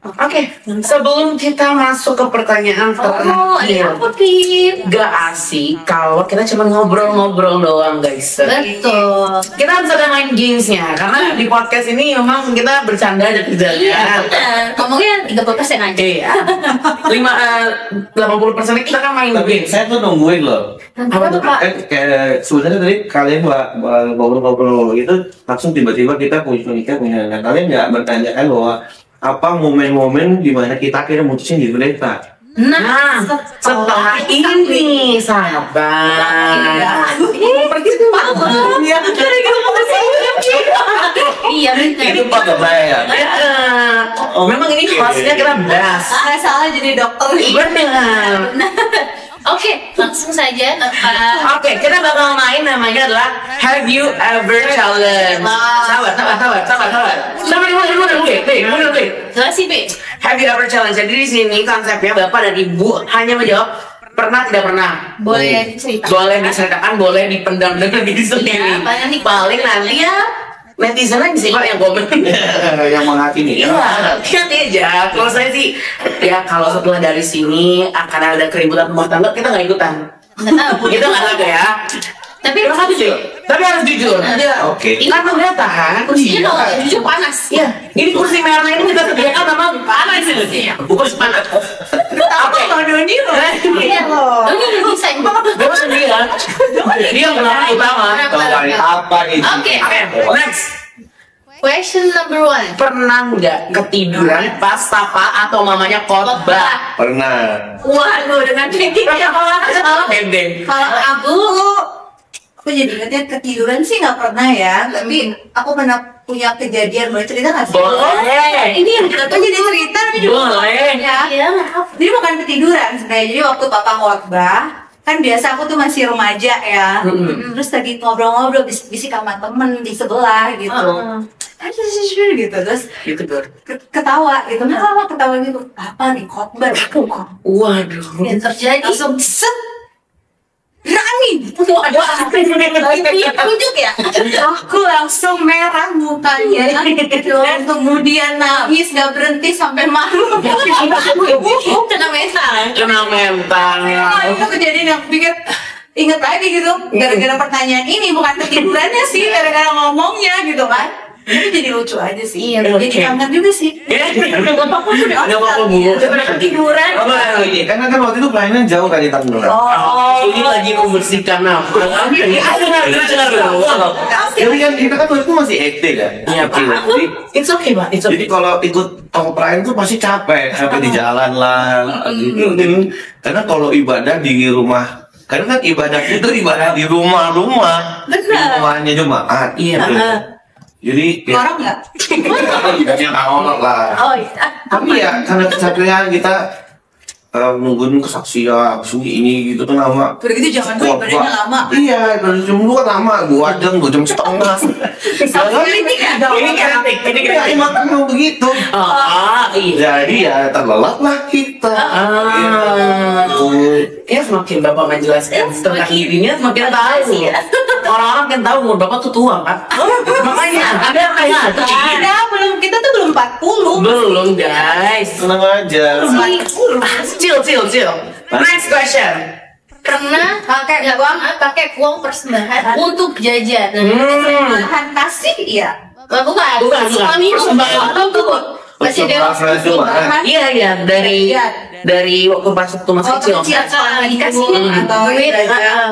Oke, sebelum kita masuk ke pertanyaan Oh, terakhir, ada apa Pip? gak asik kalau kita cuma ngobrol-ngobrol doang guys. Betul. Kita harus ada main gamesnya karena di podcast ini memang kita bercanda aja kerjanya. Iya. Ngomongnya 30% aja. Iya. 80% kita kan main tapi games. saya tuh nungguin loh. Apa tuh, Pak? Kayak sebenarnya tadi kalian ngobrol-ngobrol gitu, langsung tiba-tiba kita punya anak. Kalian nggak bertanyakan bahwa apa momen-momen di mana kita akhirnya mutusin di pendeta? Nah, setelah ini sabar. Pergi tuh Pak. Iya. Iya benar. Itu Pak gak bayar. Oh, memang ini kelasnya kita bahas. Salah jadi dokter. Benar. Oke, langsung saja. Oke, kita bakal main namanya adalah Have You Ever Challenge. Sabar. Mundur. Jelasin Pip. Have You Ever Challenge. Jadi di sini konsepnya Bapak dan Ibu hanya menjawab pernah tidak pernah. Boleh cerita. Boleh diceritakan, boleh dipendam dengan diri sendiri. Paling nanti ya netizen aja sih Pak yang komen. Yang menghakimi. Iya, nanti aja. Kalau saya sih, ya kalau setelah dari sini akan ada keributan rumah tangga, kita nggak ikutan. Nggak tahu. Kita nggak ada ya. Tapi Kita harus jujur. Tapi harus jujur. Oke. Ini kan pendeta kan? kursinya kalau nggak jujur panas. Iya, ini kursi merah ini kita sediakan sama panas ini. Bukan panas. Oke. Doni loh. Iya. Doni udah bisa. Gue sendiri kan. Dia pelaku utama. Apa nih? Oke. Next. Question number 1. Pernah nggak ketiduran pas papa atau mamanya khotbah? Pernah. Waduh, dengan titiknya Pendek. kalau aku jadi ingetnya ketiduran sih nggak pernah ya, tapi aku pernah punya kejadian, boleh cerita nggak sih? Boleh. Ini yang kita tuh jadi cerita nih. Boleh. Ya. Iya, maaf. Jadi bukan ketiduran sebenarnya. Jadi waktu papa khotbah, kan biasa aku tuh masih remaja ya. Terus tadi ngobrol-ngobrol bisik-bisik sama temen di sebelah gitu. Gitu terus Gitu Dor. ketawa gitu. Nah, ketawa gitu. Apa nih khotbah? Waduh. Yang terjadi. Langsung set. Rani. Tunjuk ya. Aku langsung merah mukanya. Dan kemudian nangis gak berhenti sampai malu. Kena mental. Kena mental. Itu kejadian yang pikir inget lagi gitu, gara-gara pertanyaan ini bukan ketidurannya sih, gara-gara ngomongnya gitu kan. Itu jadi lucu aja sih. Iya, Jadi kangen juga sih. Nggak apa-apa Bu. Udah ketiduran. Ini karena kan waktu itu pelayanan jauh kan di Tangerang. Ini lagi membersihkan nafas. Jadi kan kita kan waktu itu masih SD kan. Iya, Pak. It's okay, Pak. It's Jadi okay. kalau ikut pelayanan tuh pasti capek di jalan lah. Karena kalau ibadah di rumah, karena kan ibadah itu ibadah di rumah-rumah, di rumahnya jemaat. Iya, Jadi Orang nggak? yang awal lah. Oh iya. Tapi ya karena kecapean kita nungguin kesaksian, ini gitu kan lama. Udah gitu jangan tuh ibadahnya lama. Iya, dari jam 2 kan lama, 2 jam, 2 jam setengah. Ini kritik. Ya emang begitu. Iya. Jadi ya terlelap lah kita. Ya semakin Bapak menjelaskan tentang dirinya semakin tahu. Orang-orang kan tahu umur Bapak tuh tua, Pak. Makanya ada kayak Ada belum, kita tuh belum 40. belum, guys. Tenang aja. Chill. Next question. Pernah pakai uang persembahan untuk jajan. Bahan kasih ya. Bukan. Kami persembahan untuk masih dia Iya, dari waktu pas waktu masih kecil. Dikasih atau duit,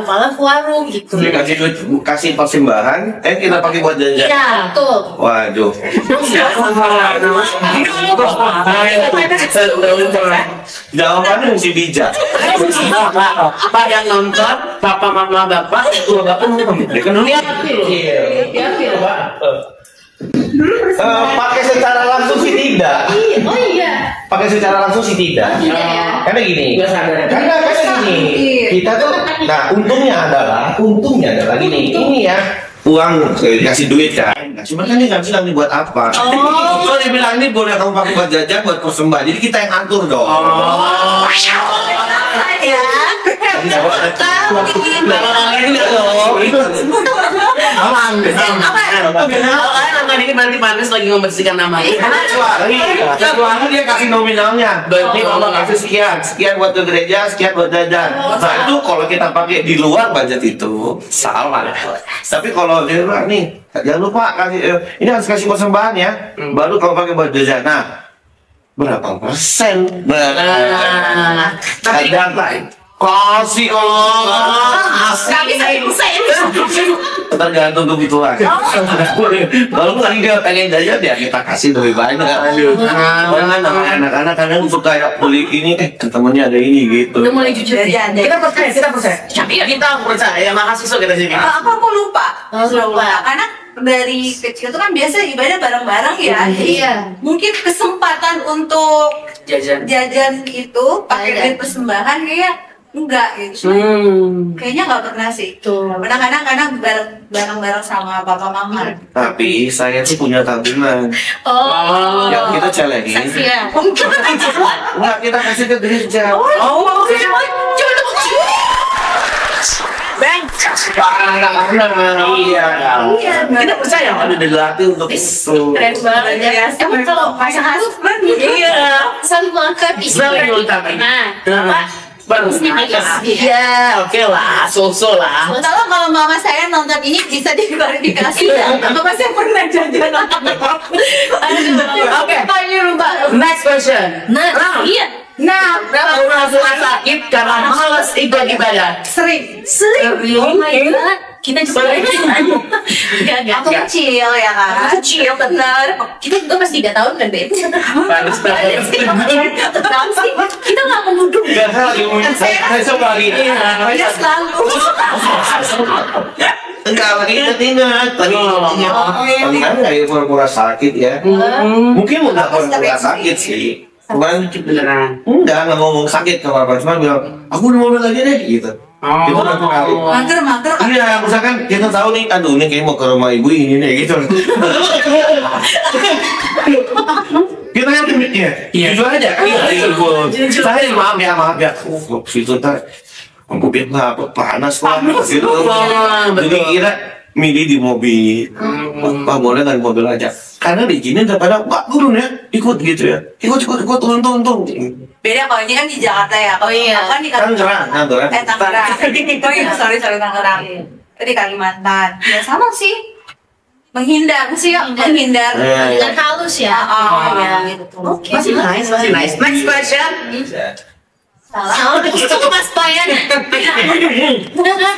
malah ke warung gitu. Dikasih duit, kasih persembahan, kita pakai buat jajan. Iya, betul. Waduh. Jawabannya mesti bijak. Pak yang nonton, papa mama bapak, tua bapak nonton. Dia kan dulu pakai secara langsung sih tidak. Oh iya. Pakai secara langsung sih tidak. Tidak ya. Karena gini. Nggak sadar. Karena gini. Kita tuh, nah untungnya adalah gini. Ini ya uang dikasih duit kan. Nah, cuman kan dia nggak bilang nih buat apa. Kalau dia bilang ini boleh kamu pakai buat jajan, buat persembahan. Jadi kita yang atur dong. Aman. Ini berarti Panis lagi membersihkan nama. Kecuali dia kasih nominalnya. Berarti kalau kasih sekian buat ke gereja, sekian buat jajan. Nah itu kalau kita pakai di luar budget itu salah. Tapi kalau dia bilang nih, jangan lupa kasih ini harus kasih persembahan ya. Baru kalau pakai buat jajan. Nah, berapa persen? Kadang kasih tergantung kebutuhan. Kalau lagi dia pengen jajan ya kita kasih lebih banyak. Anak-anak kadang suka ya beli ini temennya ada ini gitu. Udah mulai jujur ya. Kita percaya. Kita percaya. Makasih so kita sini. Aku lupa. Lupa. Karena dari kecil tuh kan biasa ibadah bareng-bareng ya. Iya. Mungkin kesempatan untuk Jajan. itu pakai duit persembahan kayak enggak gitu. Kayaknya nggak pernah sih. Pernah kadang bareng-bareng sama papa mama. Tapi saya sih punya tabungan. Yang kita celengin. Saksian. Enggak, kita kasih ke gereja. Bang. Iya. Kita percaya ada dilatih untuk itu. Keren banget ya. Emang kalau pasang husband iya. Selalu makan Selalu makan. Nah, Iya, oke lah, so lah. Sementara kalau mama saya nonton ini bisa diklarifikasi ya. Mama saya pernah jajan. Oke. Next question. iya. Nah, berapa orang sakit karena malas ikut ibadah? Sering. Oh my god. Kita juga enggak. Aku kecil ya kan. Kecil benar. Kita juga masih 3 tahun kan, Beb? Panas banget. Kenapa sih? Kita nggak menuduh. Enggak, saya lagi ngomongin saya coba lagi. Dia selalu. Enggak, lagi ingat. Pernah nggak ya pura-pura sakit ya? Mungkin udah pura-pura sakit sih. Cuman Beneran. enggak ngomong sakit ke bapak, cuma bilang aku di mobil aja deh gitu. Itu nanti kali. Mager. Iya, misalkan kita tahu nih, aduh ini kayak mau ke rumah ibu ini nih gitu. Kita yang duitnya, jujur aja. Saya maaf ya. Situ ntar aku fitnah panas lah gitu. Jadi kira milih di mobil. Pak boleh nggak di mobil aja? karena diizinin daripada Pak turun ya, ikut gitu ya, ikut turun. Beda kalau ini kan di Jakarta ya. Oh iya. Kan di Tangerang. Tangerang. Oh iya, sorry Tangerang. Itu di Kalimantan. Ya sama sih. Menghindar Dengan halus ya. gitu. Oke. Masih nice. Next question. Salah itu Mas Payan. Enggak.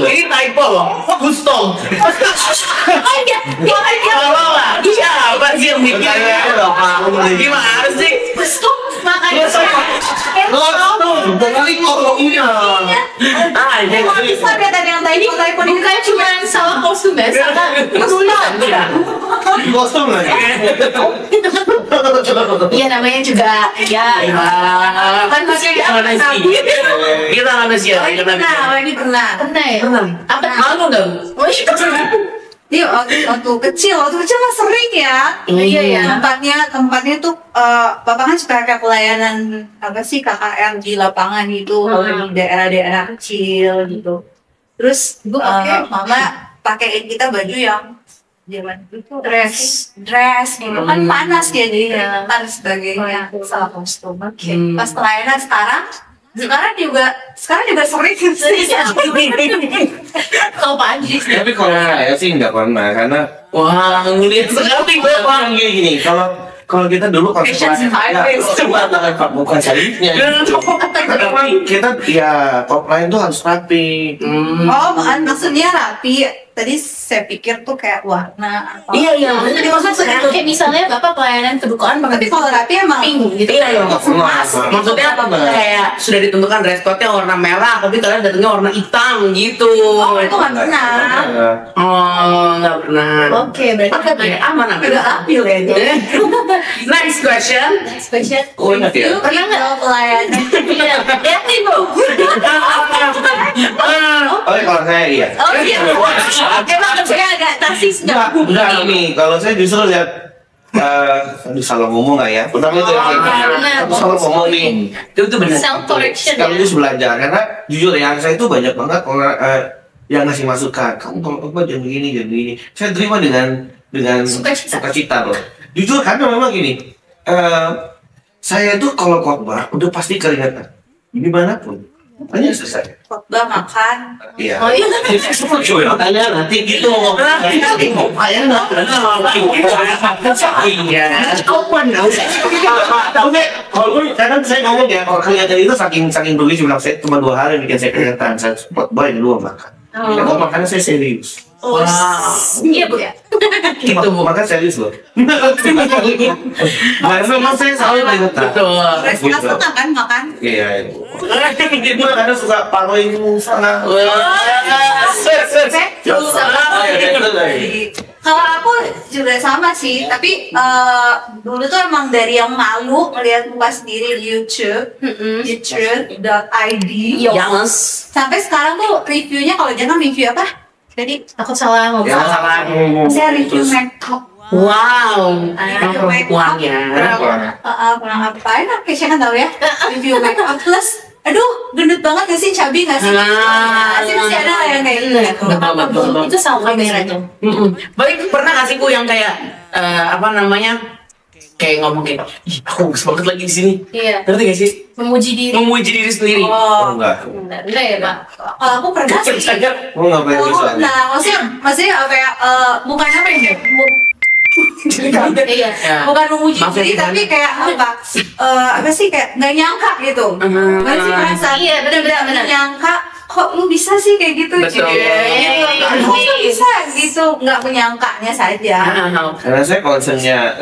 Ini typo loh. Gusto. Oh iya. Iya, apa sih yang bikin? Gimana sih? Gusto makanya Bisa beda yang typo bukan cuma salah kostum ya, salah Kostum lagi. Iya namanya juga ya. Kan kita manusia. ini kena. Kena ya. Apa malu nggak? Dia waktu kecil mah sering ya. Iya ya. Tempatnya tuh bapak kan suka kayak pelayanan apa sih KKL di lapangan gitu kalau di daerah-daerah kecil gitu. Terus mama pakein kita baju yang zaman itu dress gitu kan panas ya jadi dan sebagainya salah kostum. Pas pelayanan sekarang juga sering Kau Panji. Tapi kalau saya sih nggak pernah karena Wah, ngeliat sekali orang gini. Kalau kita dulu bukan salibnya. Kita ya lain tuh harus rapi. maksudnya rapi. Tadi saya pikir tuh kayak warna apa. Iya. Jadi maksudnya kayak misalnya Bapak pelayanan kedukaan Tapi kalau rapi emang pink gitu. Iya, maksudnya kayak sudah ditentukan dress code-nya warna merah, tapi kalian datangnya warna hitam gitu. Oh, itu nggak pernah. Oh, nggak pernah. Oke, berarti Aman. Udah rapi lah itu. Next question. next question. Oh, ingat ya. Pernah nggak pelayanan? Iya, ya nih Bu. Oh, kalau saya iya. Oh iya. Emang saya agak tasis Enggak nih. Kalau saya justru lihat salah ngomong nggak ya? Pertama itu benar. salah ngomong nih. Itu benar. Self correction ya. Sekaligus belajar karena jujur ya saya itu banyak banget orang yang ngasih masukan. Kamu kalau apa jangan begini. Saya terima dengan sukacita loh. Jujur karena memang gini. Saya tuh kalau khotbah udah pasti keringetan. Dimanapun. Hanya selesai. Khotbah makan. Iya. Oh iya. Tanya nanti gitu. Iya. Oke, kalau kadang saya ngomong ya, kalau kelihatan itu saking dulu bilang saya cuma 2 hari bikin saya kelihatan. Saya khotbah yang dulu makan. Kalau makannya saya serius. Wow. Iya Bu ya. Itu makan serius loh. Memang saya selalu keringetan. Betul. kan makan. Iya. Itu kadang suka paroin sana. Kalau aku juga sama sih, tapi dulu tuh emang dari yang malu melihat muka sendiri di youtube.id. Yes. Sampai sekarang tuh reviewnya kalau jangan review apa? Jadi Takut salah ngomong. saya review makeup. Wow. Makeup kurang ngapain? Keisha kan tahu ya. Review makeup plus aduh, gendut banget gak sih? Cabi gak sih? Masih ada lah yang kayak gitu. Betul. Itu sama kameranya. Baik, pernah gak sih Bu yang kayak kayak ngomong kayak, ih aku bagus banget lagi di sini. Iya. Ngerti gak sih? Memuji diri. Memuji diri sendiri. Oh, Enggak. Enggak ya Pak. kalau aku pernah sih. Mau ngapain bisa? Nah, maksudnya kayak bukan apa ya? Iya. Bukan memuji Maaf ya, diri, gimana? tapi kayak apa sih kayak nggak nyangka gitu. Nggak sih perasaan? Iya, benar. Nggak nyangka kok lu bisa sih kayak gitu? Betul. Kok lu bisa gitu? Nggak menyangkanya saja. Karena saya concernnya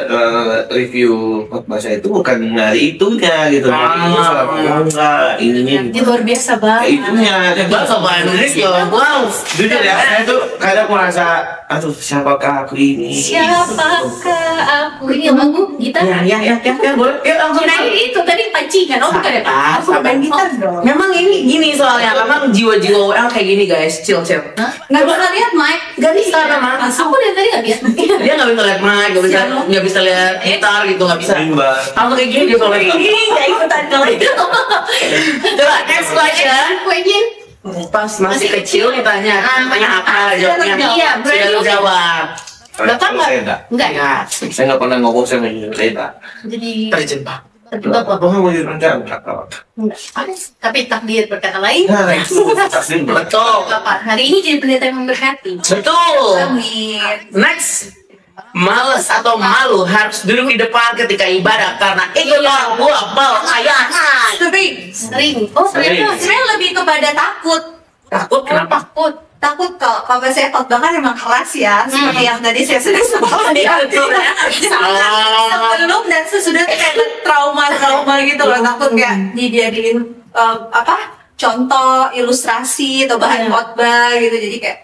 review khotbah saya itu bukan dari itunya gitu. Ini salah ngomong nggak? Ini Dia luar biasa banget. itunya. Bahasa Indonesia. Wow. Jujur ya, saya tuh kadang merasa, aduh siapakah aku ini? Siapakah aku? Ini lagu gitar. Ya, boleh. Yuk langsung. Nah itu tadi pancingan, oh bukan ya Pak? Aku main gitar dong. Memang ini gini soalnya, memang jiwa-jiwa WL kayak gini guys, chill. Nggak bisa lihat Mike. Gak bisa memang. Aku dari tadi nggak lihat. Dia nggak bisa lihat mic, nggak bisa lihat gitar gitu, nggak bisa. Rimba. Langsung kayak gini soalnya. Nggak ikutan kalau itu. Coba next question. Kuenya Pas masih kecil ditanya, tanya apa jawabnya? Iya, Sudah lu jawab. Bapak nggak? Enggak ya. Saya nggak pernah ngomong sama Reda. Jadi Terjebak. terjebak. Bapak mau jadi rencana? Enggak. Tapi takdir berkata lain. Nah, itu pasti Betul. Bapak hari ini jadi pendeta yang memberkati. Betul. Amin. Next. Males atau malu harus duduk di depan ketika ibadah karena itulah buah pelayanan. Sering. Oh, ternyata Sebenarnya lebih kepada takut. Takut kenapa? Takut kalau saya khotbah kan memang keras ya, seperti yang tadi saya sudah sebutkan di awal ya. Sebelum dan sesudah kayak trauma gitu loh, takut nggak dijadiin contoh ilustrasi atau bahan khotbah gitu, jadi kayak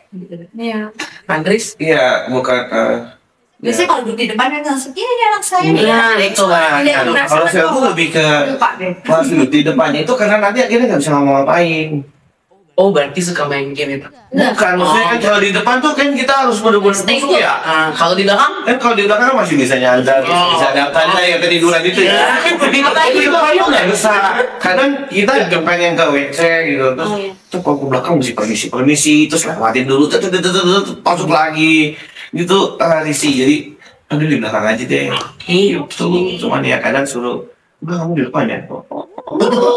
Iya. Andris? Iya, bukan. biasanya kalau duduk di depan kan langsung ini anak saya Iya, itu kan. Tidak merasa Kalau saya tuh lebih ke lupa deh. pas duduk di depannya itu karena nanti akhirnya nggak bisa ngomong-ngapain. Oh, berarti suka main game itu. Bukan, maksudnya kan kalau di depan tuh kan kita harus bener-bener Stay busuk ya. Kalau di belakang? Kan kalau di belakang kan masih bisa nyantai, bisa daftar ya ketiduran itu ya. Di depan tuh nggak bisa. Kadang kita pengen ke WC gitu, terus tuh kalau ke belakang mesti permisi, terus lewatin dulu, masuk lagi, gitu risih. Jadi aduh di belakang aja deh. Gitu. Cuman ya kadang suruh, udah kamu di depan ya.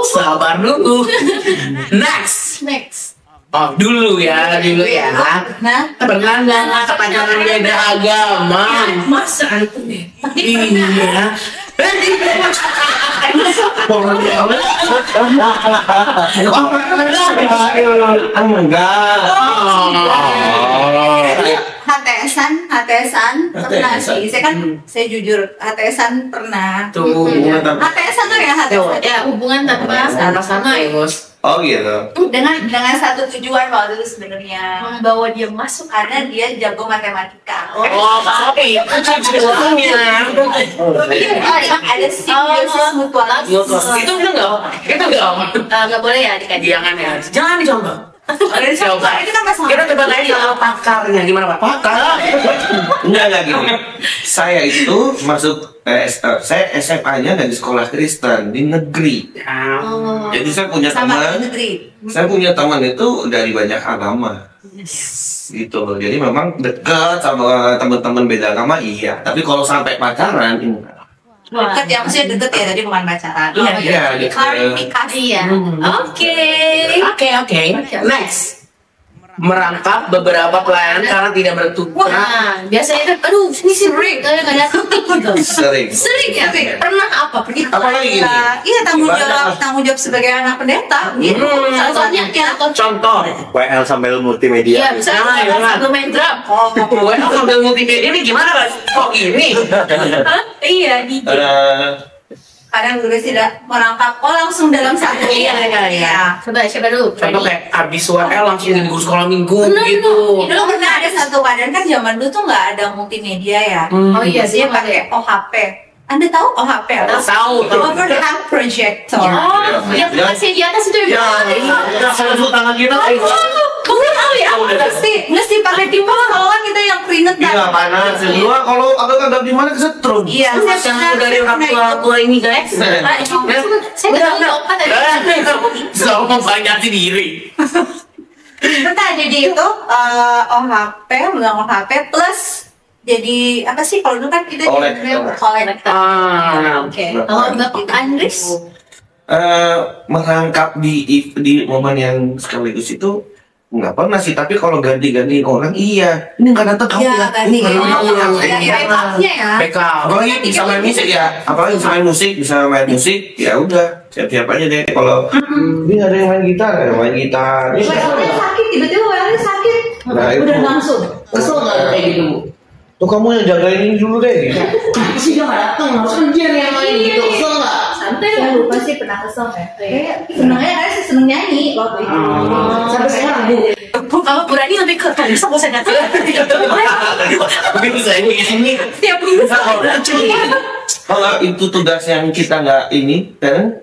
Sabar dulu. Next. Oh, dulu ya. Nah, Pernah nggak kepanjangan beda agama? Masa itu deh. Iya. Enggak. HTSan pernah sih. Saya jujur HTSan pernah. Tuh. HTSan tuh ya HTSan. Ya, hubungan tanpa Sama-sama ya, Bos. Oh gitu. Dengan satu tujuan waktu itu sebenarnya. membawa dia masuk. Karena dia jago matematika. Oh, tapi itu tujuannya. Ada simbiosis mutualisme. Itu enggak. Nggak boleh ya dikaji. Jangan dicoba. Coba. Itu kan masalah. Kita coba tanya sama pakarnya gimana, Pak? Pakar. Enggak gini. Saya itu masuk saya SMA-nya dari sekolah Kristen di negeri. Jadi saya punya Sama teman. negeri. Saya punya teman itu dari banyak agama. Gitu loh. Jadi memang dekat sama teman-teman beda agama iya. Tapi kalau sampai pacaran enggak. Deket ya, maksudnya deket ya, tadi bukan pacaran. Iya, gitu. Klarifikasi. Iya. Oke. Oke. Next. Merangkap beberapa pelayanan karena tidak bertugas. Nah, biasanya kan, aduh, ini sering, nggak datang gitu. Sering. Sering ya, pernah apa? Pergi Apalagi gini. Iya, tanggung jawab sebagai anak pendeta. Gitu. Salah satunya ya. Contoh. WL sambil multimedia. Iya, misalnya lu main drum. Gue sambil multimedia ini gimana, Mas? Kok gini? Iya, di Kadang juga tidak merangkap, langsung dalam satu. Iya. Coba dulu. Contoh kayak abis WL langsung jadi guru sekolah minggu Bener, gitu. Dulu pernah ada satu badan kan zaman dulu tuh nggak ada multimedia ya. Oh iya, Biasanya belum pakai OHP. Anda tahu OHP? Tahu. Overhead projector. Oh, yang kasih di atas itu ya. Saya suruh tangan kita. Kamu tahu ya? Mesti pakai timbal kalau kita yang keringet Iya, panas. Kedua kalau agak-agak di mana kesetrum. Iya, Yang dari orang tua ini guys. Saya nggak tahu kan tadi. Selalu membanyak diri. Bentar, jadi itu OHP, megang OHP plus jadi apa sih kalau dulu kan kita Kolektor. Oke. Kalau Bapak Andris, Merangkap di momen yang sekaligus itu nggak pernah sih, tapi kalau ganti-gantiin orang iya. Ini nggak datang kamu Iya, ya. ganti. backupnya ya. Backup. Apalagi bisa main musik ya, apalagi bisa main musik, ya udah siap-siap aja deh. Kalau ini ada yang main gitar, ada yang main gitar. Ini sakit, tiba-tiba WL sakit. Nah, itu. Udah langsung. Kesel nggak kayak gitu? Tuh kamu yang jagain ini dulu deh. Gitu. Sih dia nggak datang, harus kan dia yang main gitu. Kesel nggak? Santai Saya lah. lupa sih pernah kesel ya. Senengnya karena sih seneng nyanyi waktu itu. Sampai sekarang Bu. Kalau Burani lebih ke tadi sama saya datang. Tapi bisa ini. Tiap minggu Kalau itu tugas yang kita nggak ini, kan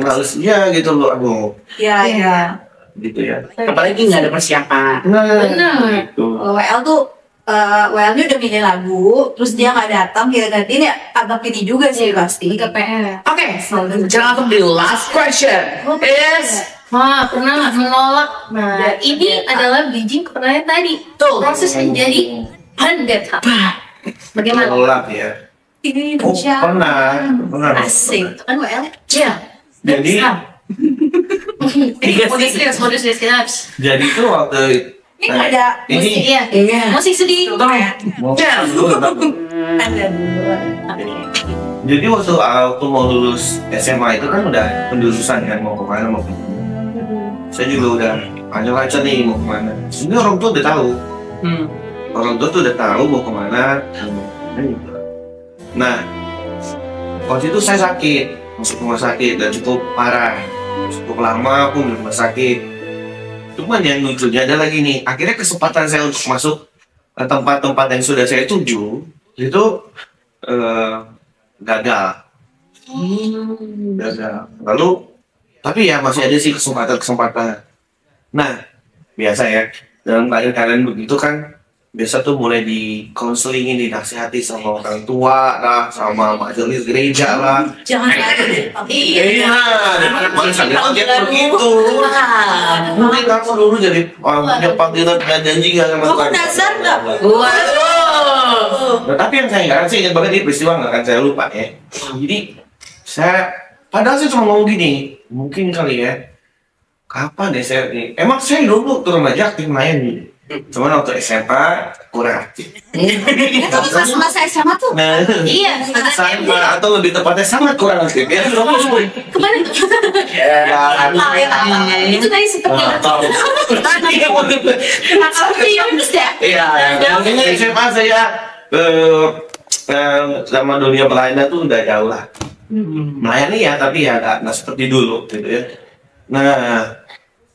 harus ya gitu loh, aduh, Iya. gitu ya. Apalagi nggak ada persiapan. Nah, Benar. gitu. Kalau WL tuh WL-nya udah milih lagu, terus dia nggak datang, kita gantiin ya agak ini juga sih pasti. ke PR. Oke, jangan untuk the last question is pernah menolak. Nah, ini adalah bridging ke pertanyaan tadi. Proses menjadi pendeta. Bagaimana? Menolak ya. Ini Oh, pernah. Asik. Kan WL? Iya. Jadi Modus kita habis. jadi tuh waktu ini ada ini Iya. Musik sedih. mau ada jadi waktu mau lulus SMA itu kan udah penjurusan kan mau kemana mau kemana. Saya juga udah lancar-lancar nih mau kemana. Sebenarnya orang tua udah tahu. Orang tua tuh udah tahu mau kemana. Nah, waktu itu saya sakit, masuk rumah sakit dan cukup parah, cukup lama aku di rumah sakit. Cuman yang lucunya ada lagi nih, akhirnya kesempatan saya untuk masuk ke tempat-tempat yang sudah saya tuju itu gagal. Lalu tapi ya masih ada sih kesempatan. Nah, biasa ya dalam keadaan begitu kan biasa tuh mulai di konselingin, dinasihati sama orang tua lah, sama majelis gereja lah. jangan Iya, dan begitu. Mungkin kamu dulu jadi orang punya panggilan dan janji gak sama kamu dasar nggak Nah, tapi yang saya nggak, saya ingat banget ini peristiwa nggak akan saya lupa ya. Jadi padahal saya cuma ngomong gini, mungkin kali ya, kapan ya saya ini? Emang saya dulu turun aja aktif main gitu. Cuman waktu SMA kurang aktif. itu pas masa SMA tuh Nah, Iya. sama atau lebih tepatnya sangat kurang aktif ya. Kemana tuh? Itu tadi seperti Tahu. seperti Yunus ya. Iya, makanya SMA saya sama dunia pelayanan tuh udah jauh lah. Melayani ya, tapi ya nggak seperti dulu gitu ya. Nah,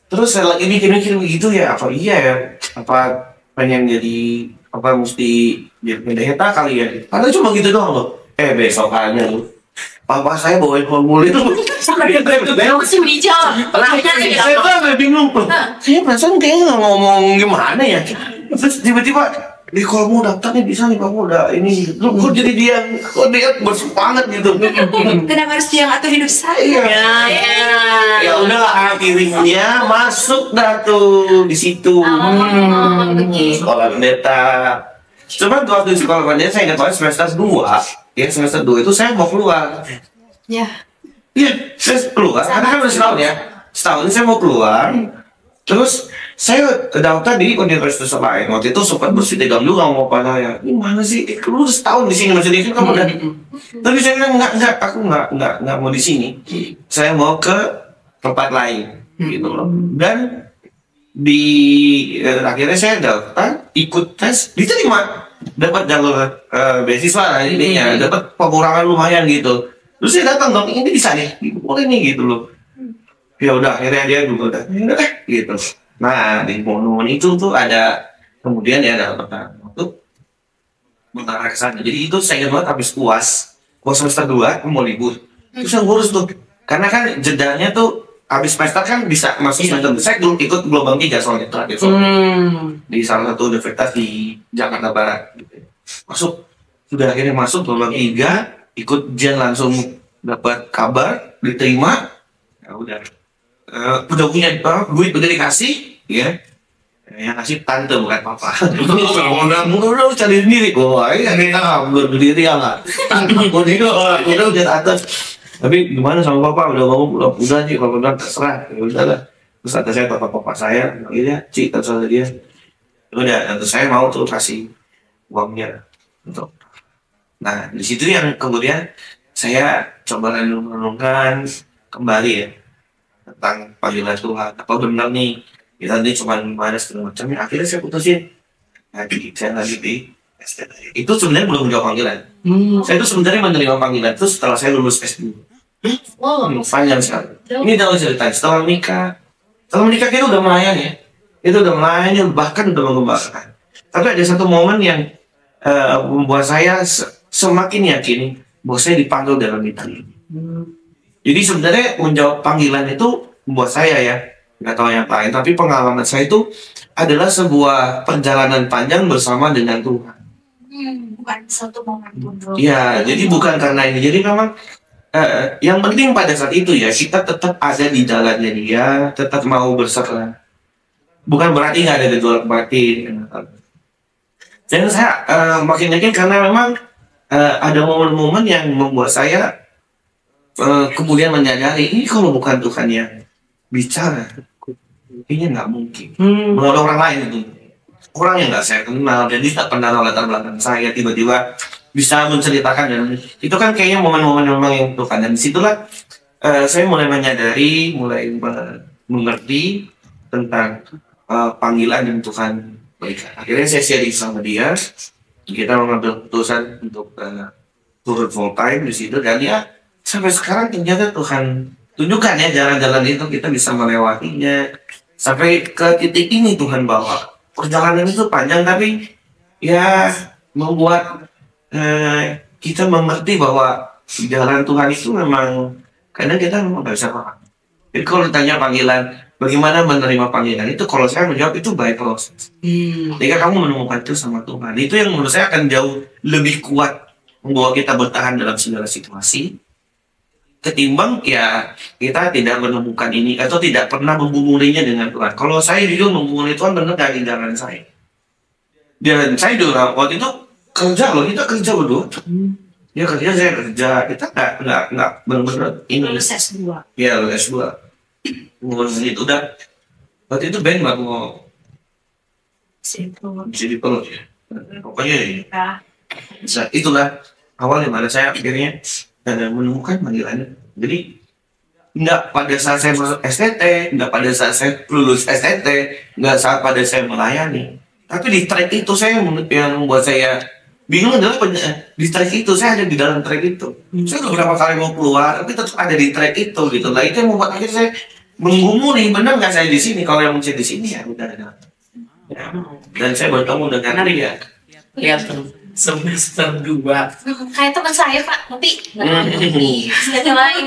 terus saya lagi mikir-mikir begitu ya, apa iya ya, apa pengen jadi, apa mesti jadi pendeta kali ya. Padahal cuma gitu doang loh. Besokannya lu, papa saya bawain formulir itu. Masih dijawab. Saya tuh agak bingung loh. Saya perasaan kayaknya nggak ngomong gimana ya. Terus tiba-tiba di kolom daftarnya bisa nih kamu udah ini. Lu kok jadi dia bersemangat gitu. kenapa harus dia ngatur hidup saya Ya udah akhirnya masuk dah tuh di situ. Sekolah pendeta. Cuman waktu di sekolah pendeta saya ingat banget semester 2. Ya semester 2 itu saya mau keluar. Ya. Iya, saya keluar. Karena kan udah setahun ya. Setahun ini saya mau keluar. Terus saya daftar di universitas lain. Waktu itu sempat bersitegang juga sama bapak saya. Gimana sih? Lu setahun di sini maksudnya kan kamu udah. Tapi saya bilang enggak, aku enggak mau di sini. Saya mau ke tempat lain, gitu loh. Dan di akhirnya saya daftar, ikut tes, diterima, dapat jalur beasiswa lah ininya, dapat pengurangan lumayan gitu. Terus saya datang dong, ini bisa nih, boleh nih gitu loh. Ya udah akhirnya dia juga udah gitu. Nah di momen itu tuh ada kemudian ya ada waktu mengarah ke sana. Jadi itu saya ingat banget habis puas semester 2 aku mau libur. Terus yang ngurus tuh karena kan jedanya tuh habis semester kan bisa masuk semester. Saya dulu ikut gelombang 3 soalnya terakhir di salah satu universitas di Jakarta Barat gitu. Masuk sudah akhirnya masuk gelombang 3, ikut ujian langsung dapat kabar diterima. Ya udah udah punya duit udah dikasih ya, yang ngasih tante bukan papa. Udah cari sendiri, wah ini kita belum berdiri ya nggak, udah atas. Tapi gimana sama papa udah ngomong udah sih kalau udah terserah ya udahlah. Terus ada saya papa saya akhirnya cik terserah dia, udah nanti saya mau tuh kasih uangnya untuk. Nah di situ yang kemudian saya coba renungkan kembali ya tentang panggilan Tuhan, apa benar nih kita ini cuma mana segala macamnya. Akhirnya saya putusin saya lagi di STT. Itu sebenarnya belum menjawab panggilan. Saya itu sebenarnya menerima panggilan itu setelah saya lulus S2. Panjang sekali. Ini dalam cerita setelah menikah kita udah melayani ya, itu udah melayani bahkan udah mengembangkan. Tapi ada satu momen yang membuat saya semakin yakin bahwa saya dipanggil dalam bidang ini. Jadi sebenarnya menjawab panggilan itu buat saya ya, nggak tahu yang lain, tapi pengalaman saya itu adalah sebuah perjalanan panjang bersama dengan Tuhan. bukan satu momen pun. Iya, jadi bukan karena ini. Jadi memang yang penting pada saat itu ya kita tetap ada di jalannya dia, tetap mau berserah. Bukan berarti nggak ada gejolak batin. Dan saya makin yakin karena memang ada momen-momen yang membuat saya kemudian menyadari ini kalau bukan Tuhan yang bicara, kayaknya nggak mungkin. Melalui orang lain itu, orang yang nggak saya kenal, jadi tak pernah tahu latar belakang saya, tiba-tiba bisa menceritakan dan itu kan kayaknya momen-momen memang yang Tuhan. Dan disitulah saya mulai menyadari, mulai mengerti tentang panggilan yang Tuhan berikan. Akhirnya saya sharing sama dia, kita mengambil keputusan untuk turun full time di situ, dan ya sampai sekarang ternyata Tuhan tunjukkan ya jalan-jalan itu kita bisa melewatinya sampai ke titik ini. Tuhan bawa perjalanan itu panjang tapi ya membuat kita mengerti bahwa jalan Tuhan itu memang kadang kita memang nggak bisa paham. Jadi kalau ditanya panggilan, bagaimana menerima panggilan itu, kalau saya menjawab itu by proses. Ketika kamu menemukan itu sama Tuhan, itu yang menurut saya akan jauh lebih kuat membawa kita bertahan dalam segala situasi ketimbang ya kita tidak menemukan ini atau tidak pernah menghubunginya dengan Tuhan. Kalau saya jujur menghubungi Tuhan benar dari jalan saya. Dan saya juga waktu itu kerja loh, kita kerja berdua. Ya kerja, saya kerja, kita nggak benar-benar ini. Lulus S2. Ya lulus S2. Ngurus itu udah. Waktu itu Ben baru mau jadi peluk ya. Pokoknya ya. Itulah awal di mana saya akhirnya menemukan panggilannya. Jadi nggak pada saat saya masuk STT, nggak pada saat saya lulus STT, nggak saat pada saya melayani. Tapi di track itu saya yang membuat saya bingung adalah di track itu saya ada di dalam track itu. Saya udah berapa kali mau keluar, tapi tetap ada di track itu gitu. Nah itu yang membuat akhirnya saya menggumuli, benar nggak saya di sini? Kalau yang saya di sini ya udah ada. Ya. Dan saya bertemu dengan dia. Lihat semester 2. Kayak teman saya Pak, tapi nggak ngerti semester lain.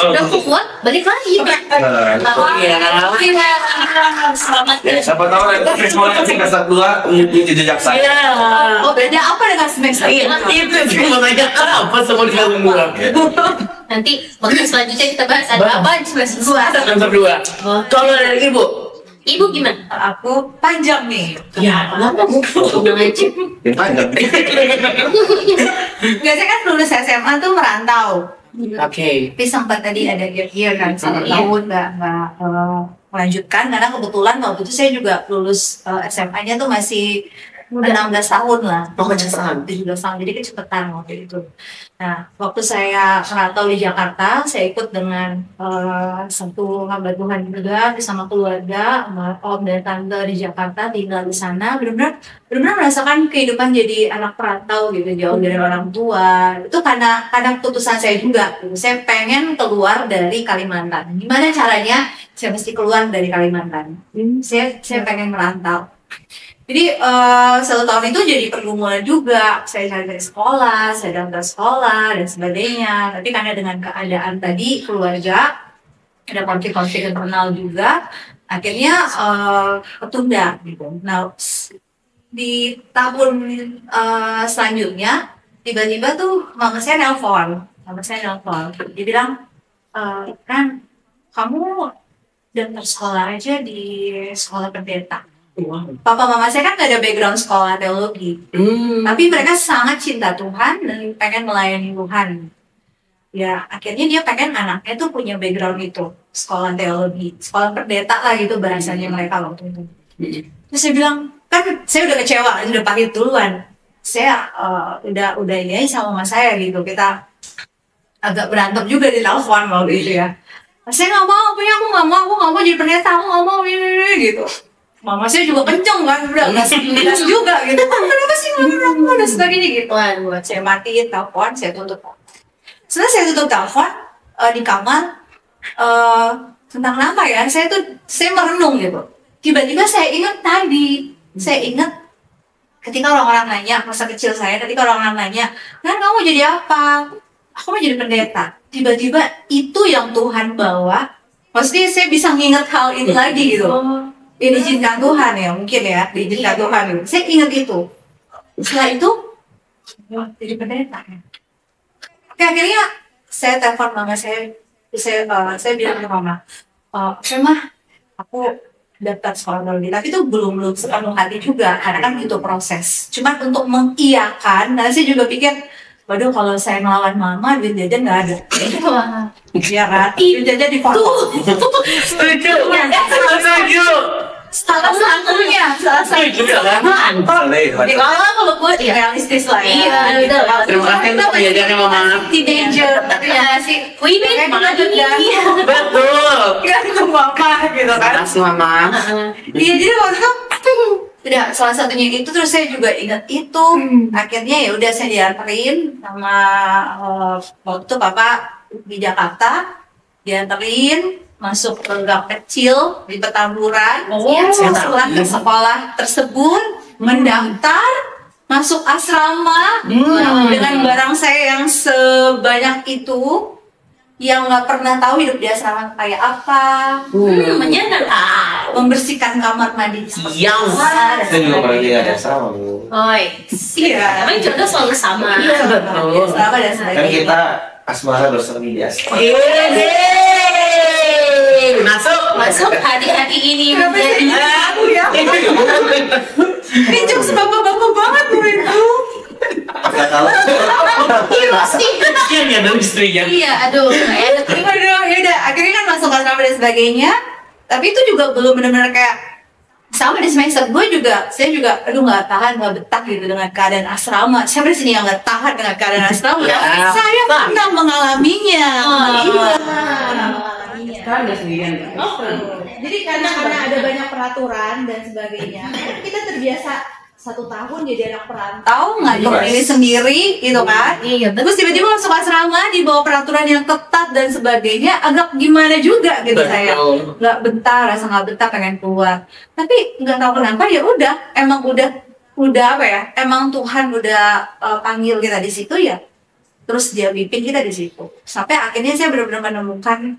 Udah kuat, balik lagi Pak. Selamat ya. Siapa tahu nanti semester 2 mengikuti jejak saya. Oh beda apa dengan semester? Itu cuma nanya apa sama dia ngomong. Nanti waktu selanjutnya kita bahas ada apa di semester 2. Semester 2. Kalau dari Ibu? Ibu gimana? Aku panjang nih. Ya, kenapa Bu? Udah ngaji. Yang panjang. Enggak, saya kan lulus SMA tuh merantau. Oke. Tapi sempat tadi ada gap year kan, 1 tahun nggak melanjutkan karena kebetulan waktu itu saya juga lulus SMA-nya tuh masih 16 tahun lah. Oh, kecepatan. 17 tahun, jadi kecepatan waktu itu. Nah, waktu saya merantau di Jakarta, saya ikut dengan satu hamba Tuhan juga bersama keluarga, sama om dan tante di Jakarta, tinggal di sana. Benar-benar merasakan kehidupan jadi anak perantau gitu, jauh dari orang tua. Itu karena keputusan saya juga. Gitu. Saya pengen keluar dari Kalimantan. Gimana caranya? Saya mesti keluar dari Kalimantan. Saya pengen merantau. Jadi 1 tahun itu jadi pergumulan juga. Saya cari sekolah, saya daftar sekolah dan sebagainya. Tapi karena dengan keadaan tadi keluarga ada konflik-konflik internal juga, akhirnya ketunda gitu. Nah di tahun selanjutnya tiba-tiba tuh mama saya nelpon. Dia bilang kan kamu daftar sekolah aja di sekolah pendeta. Papa mama saya kan gak ada background sekolah teologi, tapi mereka sangat cinta Tuhan dan pengen melayani Tuhan. Ya akhirnya dia pengen anaknya tuh punya background itu, sekolah teologi, sekolah pendeta lah gitu bahasanya mereka waktu itu. Terus saya bilang, kan saya udah kecewa, udah pahit duluan. Saya udah ini sama mama saya gitu, kita agak berantem juga di telepon waktu itu ya. Saya nggak mau, aku nggak mau jadi pendeta, aku nggak mau ini gitu. Mama saya juga kenceng kan, udah gas juga gitu. Kenapa sih nggak mau dan sebagainya gitu. Buat saya matiin telepon, saya tutup. Setelah saya tutup telepon di kamar, tentang apa ya? Saya merenung gitu. Tiba-tiba saya ingat ketika orang-orang nanya masa kecil saya, ketika orang-orang nanya, kan kamu jadi apa? Aku mau jadi pendeta. Tiba-tiba itu yang Tuhan bawa. Maksudnya saya bisa nginget hal itu lagi gitu. Ini diizinkan Tuhan ya, mungkin ya, diizinkan Tuhan gitu. Saya ingat itu. Setelah itu, jadi pendeta ya. Akhirnya saya telepon mama saya bilang ke mama, Mah, aku daftar sekolah dalam negeri, tapi itu belum sepenuh hati juga, karena kan itu proses. Cuman untuk mengiyakan, nah saya juga pikir, waduh kalau saya ngelawan mama, duit jajan nggak ada. Iya kan? Duit jajan dipotong. Setuju. Setuju. Salah satunya. Kalau gue realistis lah ya. Iya, betul. Terima kasih untuk penjajaannya Mama. Teenager, tapi ya sih. Ini mana ini? Betul. Kan ke mama gitu kan. Terima kasih Mama. Iya, jadi waktu itu udah salah satunya itu, terus saya juga ingat itu. Akhirnya ya udah saya dianterin sama waktu itu Papa di Jakarta, dianterin masuk ke gang kecil di Petamburan. Setelah ke sekolah tersebut mendaftar masuk asrama dengan barang saya yang sebanyak itu, yang nggak pernah tahu hidup di asrama kayak apa. Menyenangkan. Membersihkan kamar mandi. Yang Saya juga pernah lihat ada sama Bu. Oi, Iya. emang jodoh selalu sama. Iya, betul. Asrama dan Kan sebagainya. kita asmara bersemi di asmara. Masuk hari-hari ini menjadi Aku ya. Ini jokes bapak-bapak banget tuh itu. Apakah kalau Sekian ya dari istrinya. Iya, aduh, kayak Aduh, ya udah. Akhirnya kan masuk asrama dan sebagainya. Tapi itu juga belum benar-benar kayak sama di semester saya juga aduh nggak tahan, nggak betah gitu dengan keadaan asrama. Siapa di sini yang nggak tahan dengan keadaan asrama? Ya, Saya pernah mengalaminya. Sekarang udah sendirian. Jadi karena ada banyak peraturan dan sebagainya, kan kita terbiasa 1 tahun jadi anak perantau. Tahu nggak diri sendiri gitu kan? iya, Terus tiba-tiba masuk asrama di bawah peraturan yang ketat dan sebagainya, agak gimana juga gitu saya. Nggak betah, rasa nggak betah, pengen keluar. Tapi nggak tahu kenapa ya emang udah apa ya? Emang Tuhan udah panggil kita di situ ya. Terus dia bimbing kita di situ. Sampai akhirnya saya benar-benar menemukan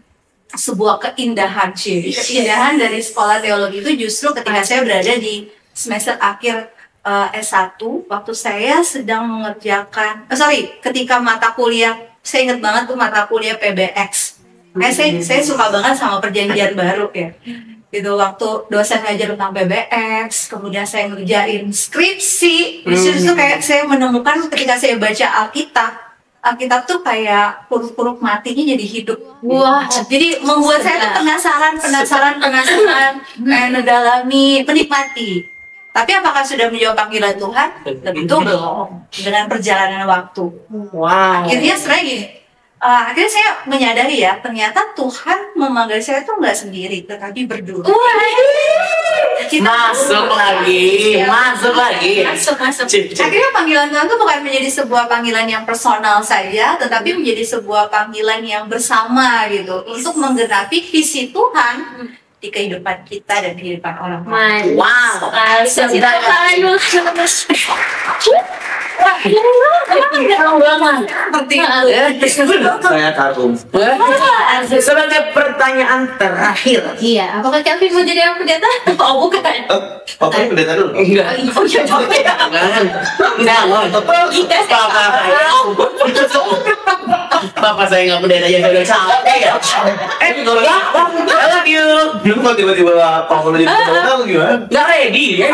sebuah keindahan keindahan dari sekolah teologi itu justru ketika saya berada di semester akhir S1 waktu saya sedang mengerjakan ketika mata kuliah, saya ingat banget tuh mata kuliah PBX. Saya suka banget sama perjanjian baru ya. Gitu waktu dosen ngajar tentang PBX, kemudian saya ngerjain skripsi, di situ tuh kayak saya menemukan ketika saya baca Alkitab tuh kayak huruf-huruf matinya jadi hidup. wah, Jadi membuat saya tuh penasaran, kayak mendalami, menikmati. Tapi apakah sudah menjawab panggilan Tuhan? Tentu belum. Dengan perjalanan waktu. Wow. Akhirnya sebenarnya gini, akhirnya saya menyadari ya, ternyata Tuhan memanggil saya tuh nggak sendiri, tetapi berdua. Masuk lagi. masuk. Akhirnya panggilan Tuhan itu bukan menjadi sebuah panggilan yang personal saja, tetapi menjadi sebuah panggilan yang bersama gitu, untuk menggenapi visi Tuhan di kehidupan kita dan kehidupan orang lain. Wow. Seperti saya kagum. Sebagai pertanyaan terakhir. Iya, apakah Kelvin mau jadi orang pendeta? Oh, bukan. Oke, pendeta dulu. Enggak. Oh, iya, Jangan. Bapak saya nggak pendeta ya, saya udah capek ya. Kalau ya, I love you. Lu kok tiba-tiba kalau jadi pendeta lu gimana? Nggak ready ya?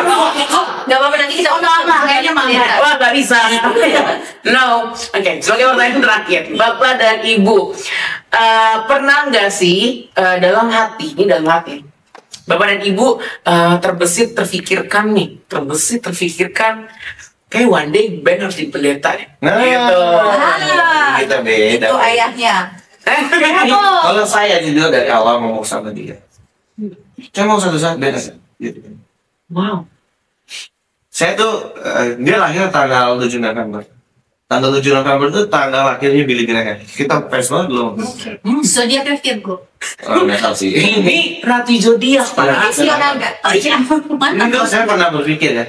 Gak apa-apa, nanti kita undang kayaknya malah. Wah, nggak bisa. No. Oke, sebagai pertanyaan terakhir, Bapak dan Ibu, pernah nggak sih dalam hati, Bapak dan Ibu terbesit terfikirkan kayak one day Ben harus jadi pendeta nih. Nah, Gitu. kita beda. itu ayahnya. Kalau saya jujur dari awal ngomong sama dia, saya mau satu saat beda. Gitu. Wow. Saya tuh dia lahir tanggal 7 November. Tanggal 7 November itu tanggal lahirnya Billy Graham. Kita fans banget belum? Zodiaknya Virgo. Nggak tahu sih. Ini Ratu Zodiak Pak. Visioner nggak? Oh iya, mantap. Itu saya pernah berpikir ya.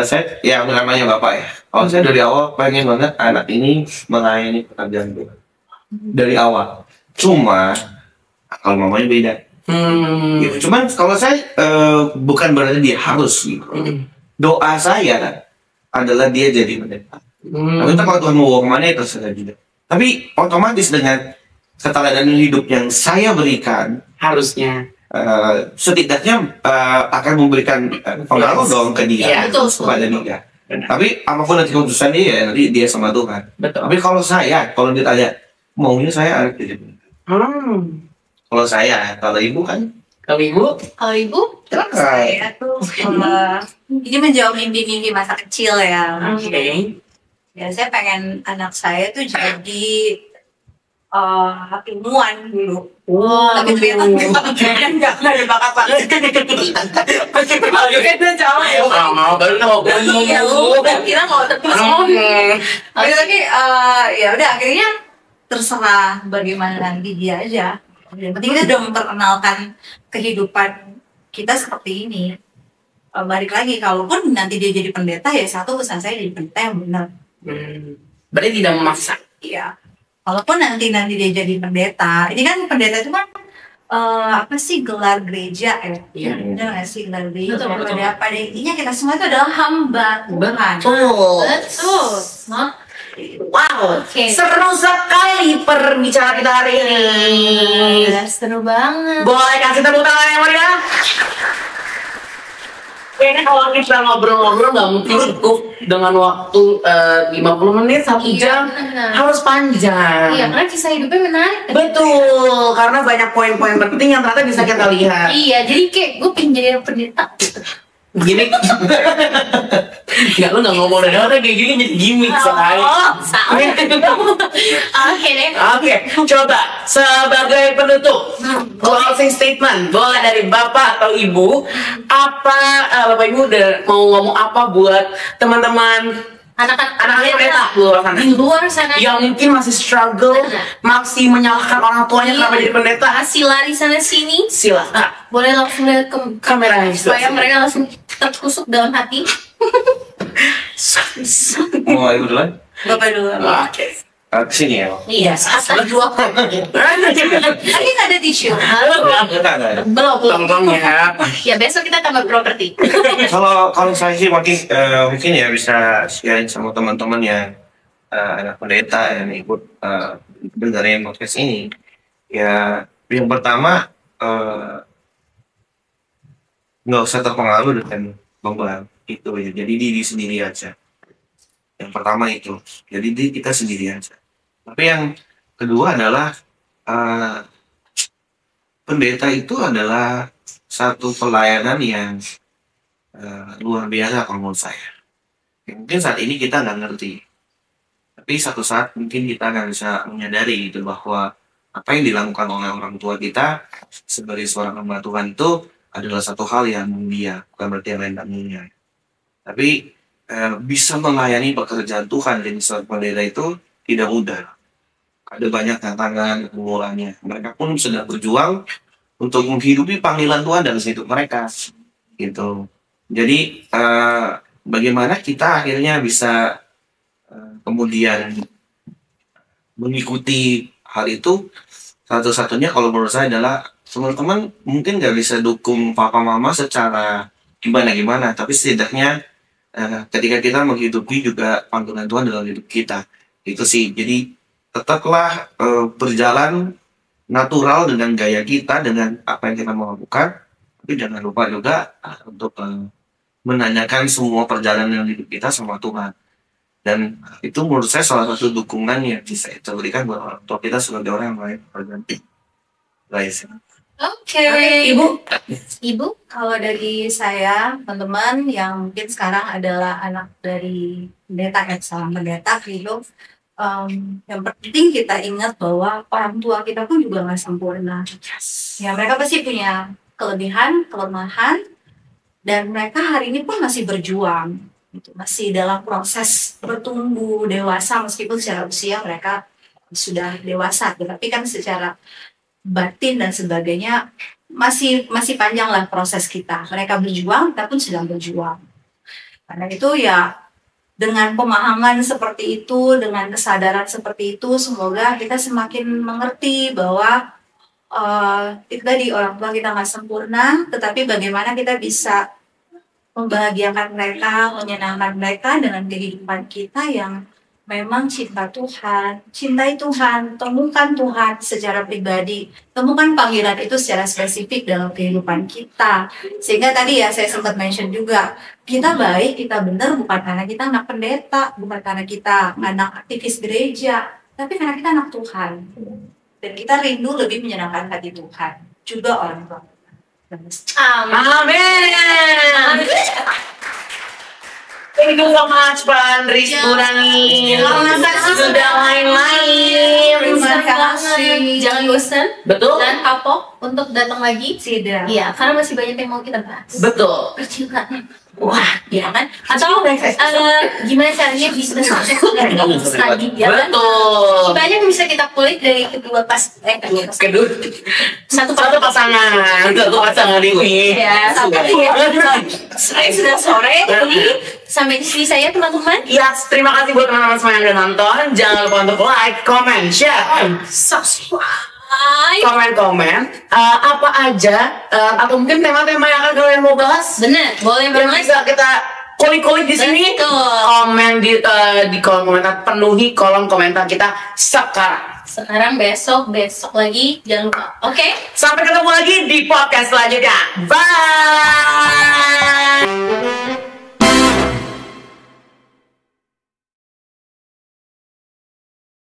Saya yang namanya Bapak ya. Kalau saya dari awal pengen banget anak ini melayani pekerjaan Tuhan. Dari awal. Cuma kalau mamanya beda. Gitu. Cuman kalau saya bukan berarti dia harus gitu. Doa saya adalah dia jadi pendeta. Tapi kalau Tuhan mau bawa kemana itu terserah juga. Tapi otomatis dengan keteladanan hidup yang saya berikan, Harusnya. setidaknya akan memberikan pengaruh dong ke dia, Iya, betul. kepada dia. Tapi apapun nanti keputusan dia, nanti dia sama Tuhan. Betul. Tapi kalau ditanya maunya saya anak jadi. Kalau saya, kalau ibu kan, Kalau ibu, Kalau ibu, Terus saya tuh ini menjawab mimpi-mimpi masa kecil ya. oke. Ya saya pengen anak saya tuh jadi ilmuwan dulu. Tapi ternyata nggak ada bakat-bakat. Itu jauh ya. Mau baru mau Iya, lu kira mau terus tapi ya udah akhirnya terserah bagaimana nanti dia aja. Yang penting kita udah memperkenalkan kehidupan kita seperti ini. Balik lagi, kalaupun nanti dia jadi pendeta ya satu pesan saya jadi pendeta yang benar. Berarti tidak memaksa. Iya. Walaupun nanti dia jadi pendeta, ini kan pendeta itu kan apa sih gelar gereja ya? Iya. Benar nggak sih gelar gereja? Betul, betul. Pada intinya kita semua itu adalah hamba Tuhan. betul. Hah? Wow, Oke. seru sekali perbicaraan kita hari ini. Seru banget. Boleh kasih tepuk tangan yang meriah? Kayaknya kalau kita ngobrol-ngobrol nggak mungkin cukup dengan waktu 50 menit, 1 Iya, jam. benar. Harus panjang. Iya, karena kisah hidupnya menarik. Betul, karena banyak poin-poin penting yang ternyata bisa kita lihat. Iya, jadi kayak gue pengen jadi pendeta gitu. Gini, nggak lu nggak ngomong dari awal kayak gini jadi gimmick sekali. Oh, salah. Oke deh. Oke, coba sebagai penutup closing statement boleh dari bapak atau ibu. Apa bapak ibu udah mau ngomong apa buat teman-teman anak-anak pendeta di luar sana yang mungkin masih struggle, masih menyalahkan orang tuanya kenapa jadi pendeta? masih lari sana sini, Silakan. boleh langsung lihat ke Kamera yang supaya mereka langsung tertusuk dalam hati. mau ibu duluan? Bapak dulu. Oke. Kesini ya. Iya, satu dua Tadi nggak ada tisu. belum. Tolong ya. Ya besok kita tambah properti. Kalau saya sih mungkin ya bisa sharing sama teman-teman yang anak pendeta yang ikut dengerin podcast ini. Ya, yang pertama nggak usah terpengaruh dengan beban itu ya. Jadi diri sendiri aja. Yang pertama itu, jadi diri kita sendiri aja. Tapi yang kedua adalah pendeta itu adalah satu pelayanan yang luar biasa kalau menurut saya. Mungkin saat ini kita nggak ngerti, tapi satu saat mungkin kita akan bisa menyadari itu bahwa apa yang dilakukan oleh orang tua kita sebagai seorang hamba Tuhan itu adalah satu hal yang mulia, bukan berarti yang lain tak mulia. Tapi bisa melayani pekerjaan Tuhan jadi seorang pendeta itu tidak mudah. Ada banyak tantangan, pengulangannya. Mereka pun sedang berjuang untuk menghidupi panggilan Tuhan dalam hidup mereka. Gitu. Jadi bagaimana kita akhirnya bisa kemudian mengikuti hal itu, satu-satunya kalau menurut saya adalah teman-teman mungkin nggak bisa dukung papa mama secara gimana-gimana, tapi setidaknya ketika kita menghidupi juga panggilan Tuhan dalam hidup kita, itu sih. Jadi tetaplah berjalan natural dengan gaya kita, dengan apa yang kita mau lakukan, tapi jangan lupa juga untuk menanyakan semua perjalanan hidup kita sama Tuhan. Dan itu menurut saya salah satu dukungan yang bisa kita berikan buat orang tua kita sebagai orang yang lain berganti. Guys. Oke. Ibu? Kalau dari saya, teman-teman yang mungkin sekarang adalah anak dari pendeta, salam pendeta, gitu. Yang penting kita ingat bahwa orang tua kita pun juga nggak sempurna. Ya, mereka pasti punya kelebihan, kelemahan, dan mereka hari ini pun masih berjuang. Gitu. Masih dalam proses bertumbuh, dewasa, meskipun secara usia mereka sudah dewasa. Tapi kan secara batin dan sebagainya masih panjang lah proses kita. Mereka berjuang, kita pun sedang berjuang. Karena itu ya dengan pemahaman seperti itu, dengan kesadaran seperti itu, semoga kita semakin mengerti bahwa itu tadi orang tua kita nggak sempurna, tetapi bagaimana kita bisa membahagiakan mereka, menyenangkan mereka dengan kehidupan kita yang memang cinta Tuhan, cintai Tuhan, temukan Tuhan secara pribadi, temukan panggilan itu secara spesifik dalam kehidupan kita. Sehingga tadi ya saya sempat mention juga, kita baik, kita benar bukan karena kita anak pendeta, bukan karena kita anak aktivis gereja, tapi karena kita anak Tuhan. Dan kita rindu lebih menyenangkan hati Tuhan, juga orang tua. Amin. Thank you so much, Pak Andri Purani. Sudah main-main. Terima kasih. Jangan bosan Betul. dan kapok untuk datang lagi. Tidak. Iya, karena masih banyak yang mau kita bahas. Betul. Percintaan. Wah, Ya kan? Atau gimana caranya bisa selanjutnya kan? betul. Banyak yang bisa kita kulik dari kedua Kedua, satu satu pasangan ini. ya sampai saya sudah sore jadi sampai di sini saya teman-teman. Ya, terima kasih buat teman-teman semua yang udah nonton. Jangan lupa untuk like, comment, share, Subscribe. komen apa aja atau mungkin tema-tema yang akan kalian mau bahas. Bener, boleh Yang banget. bisa kita kulik-kulik di sini. Betul. Komen di kolom komentar, penuhi kolom komentar kita sekarang. Sekarang besok lagi jangan lupa. Oke? Sampai ketemu lagi di podcast selanjutnya. Bye.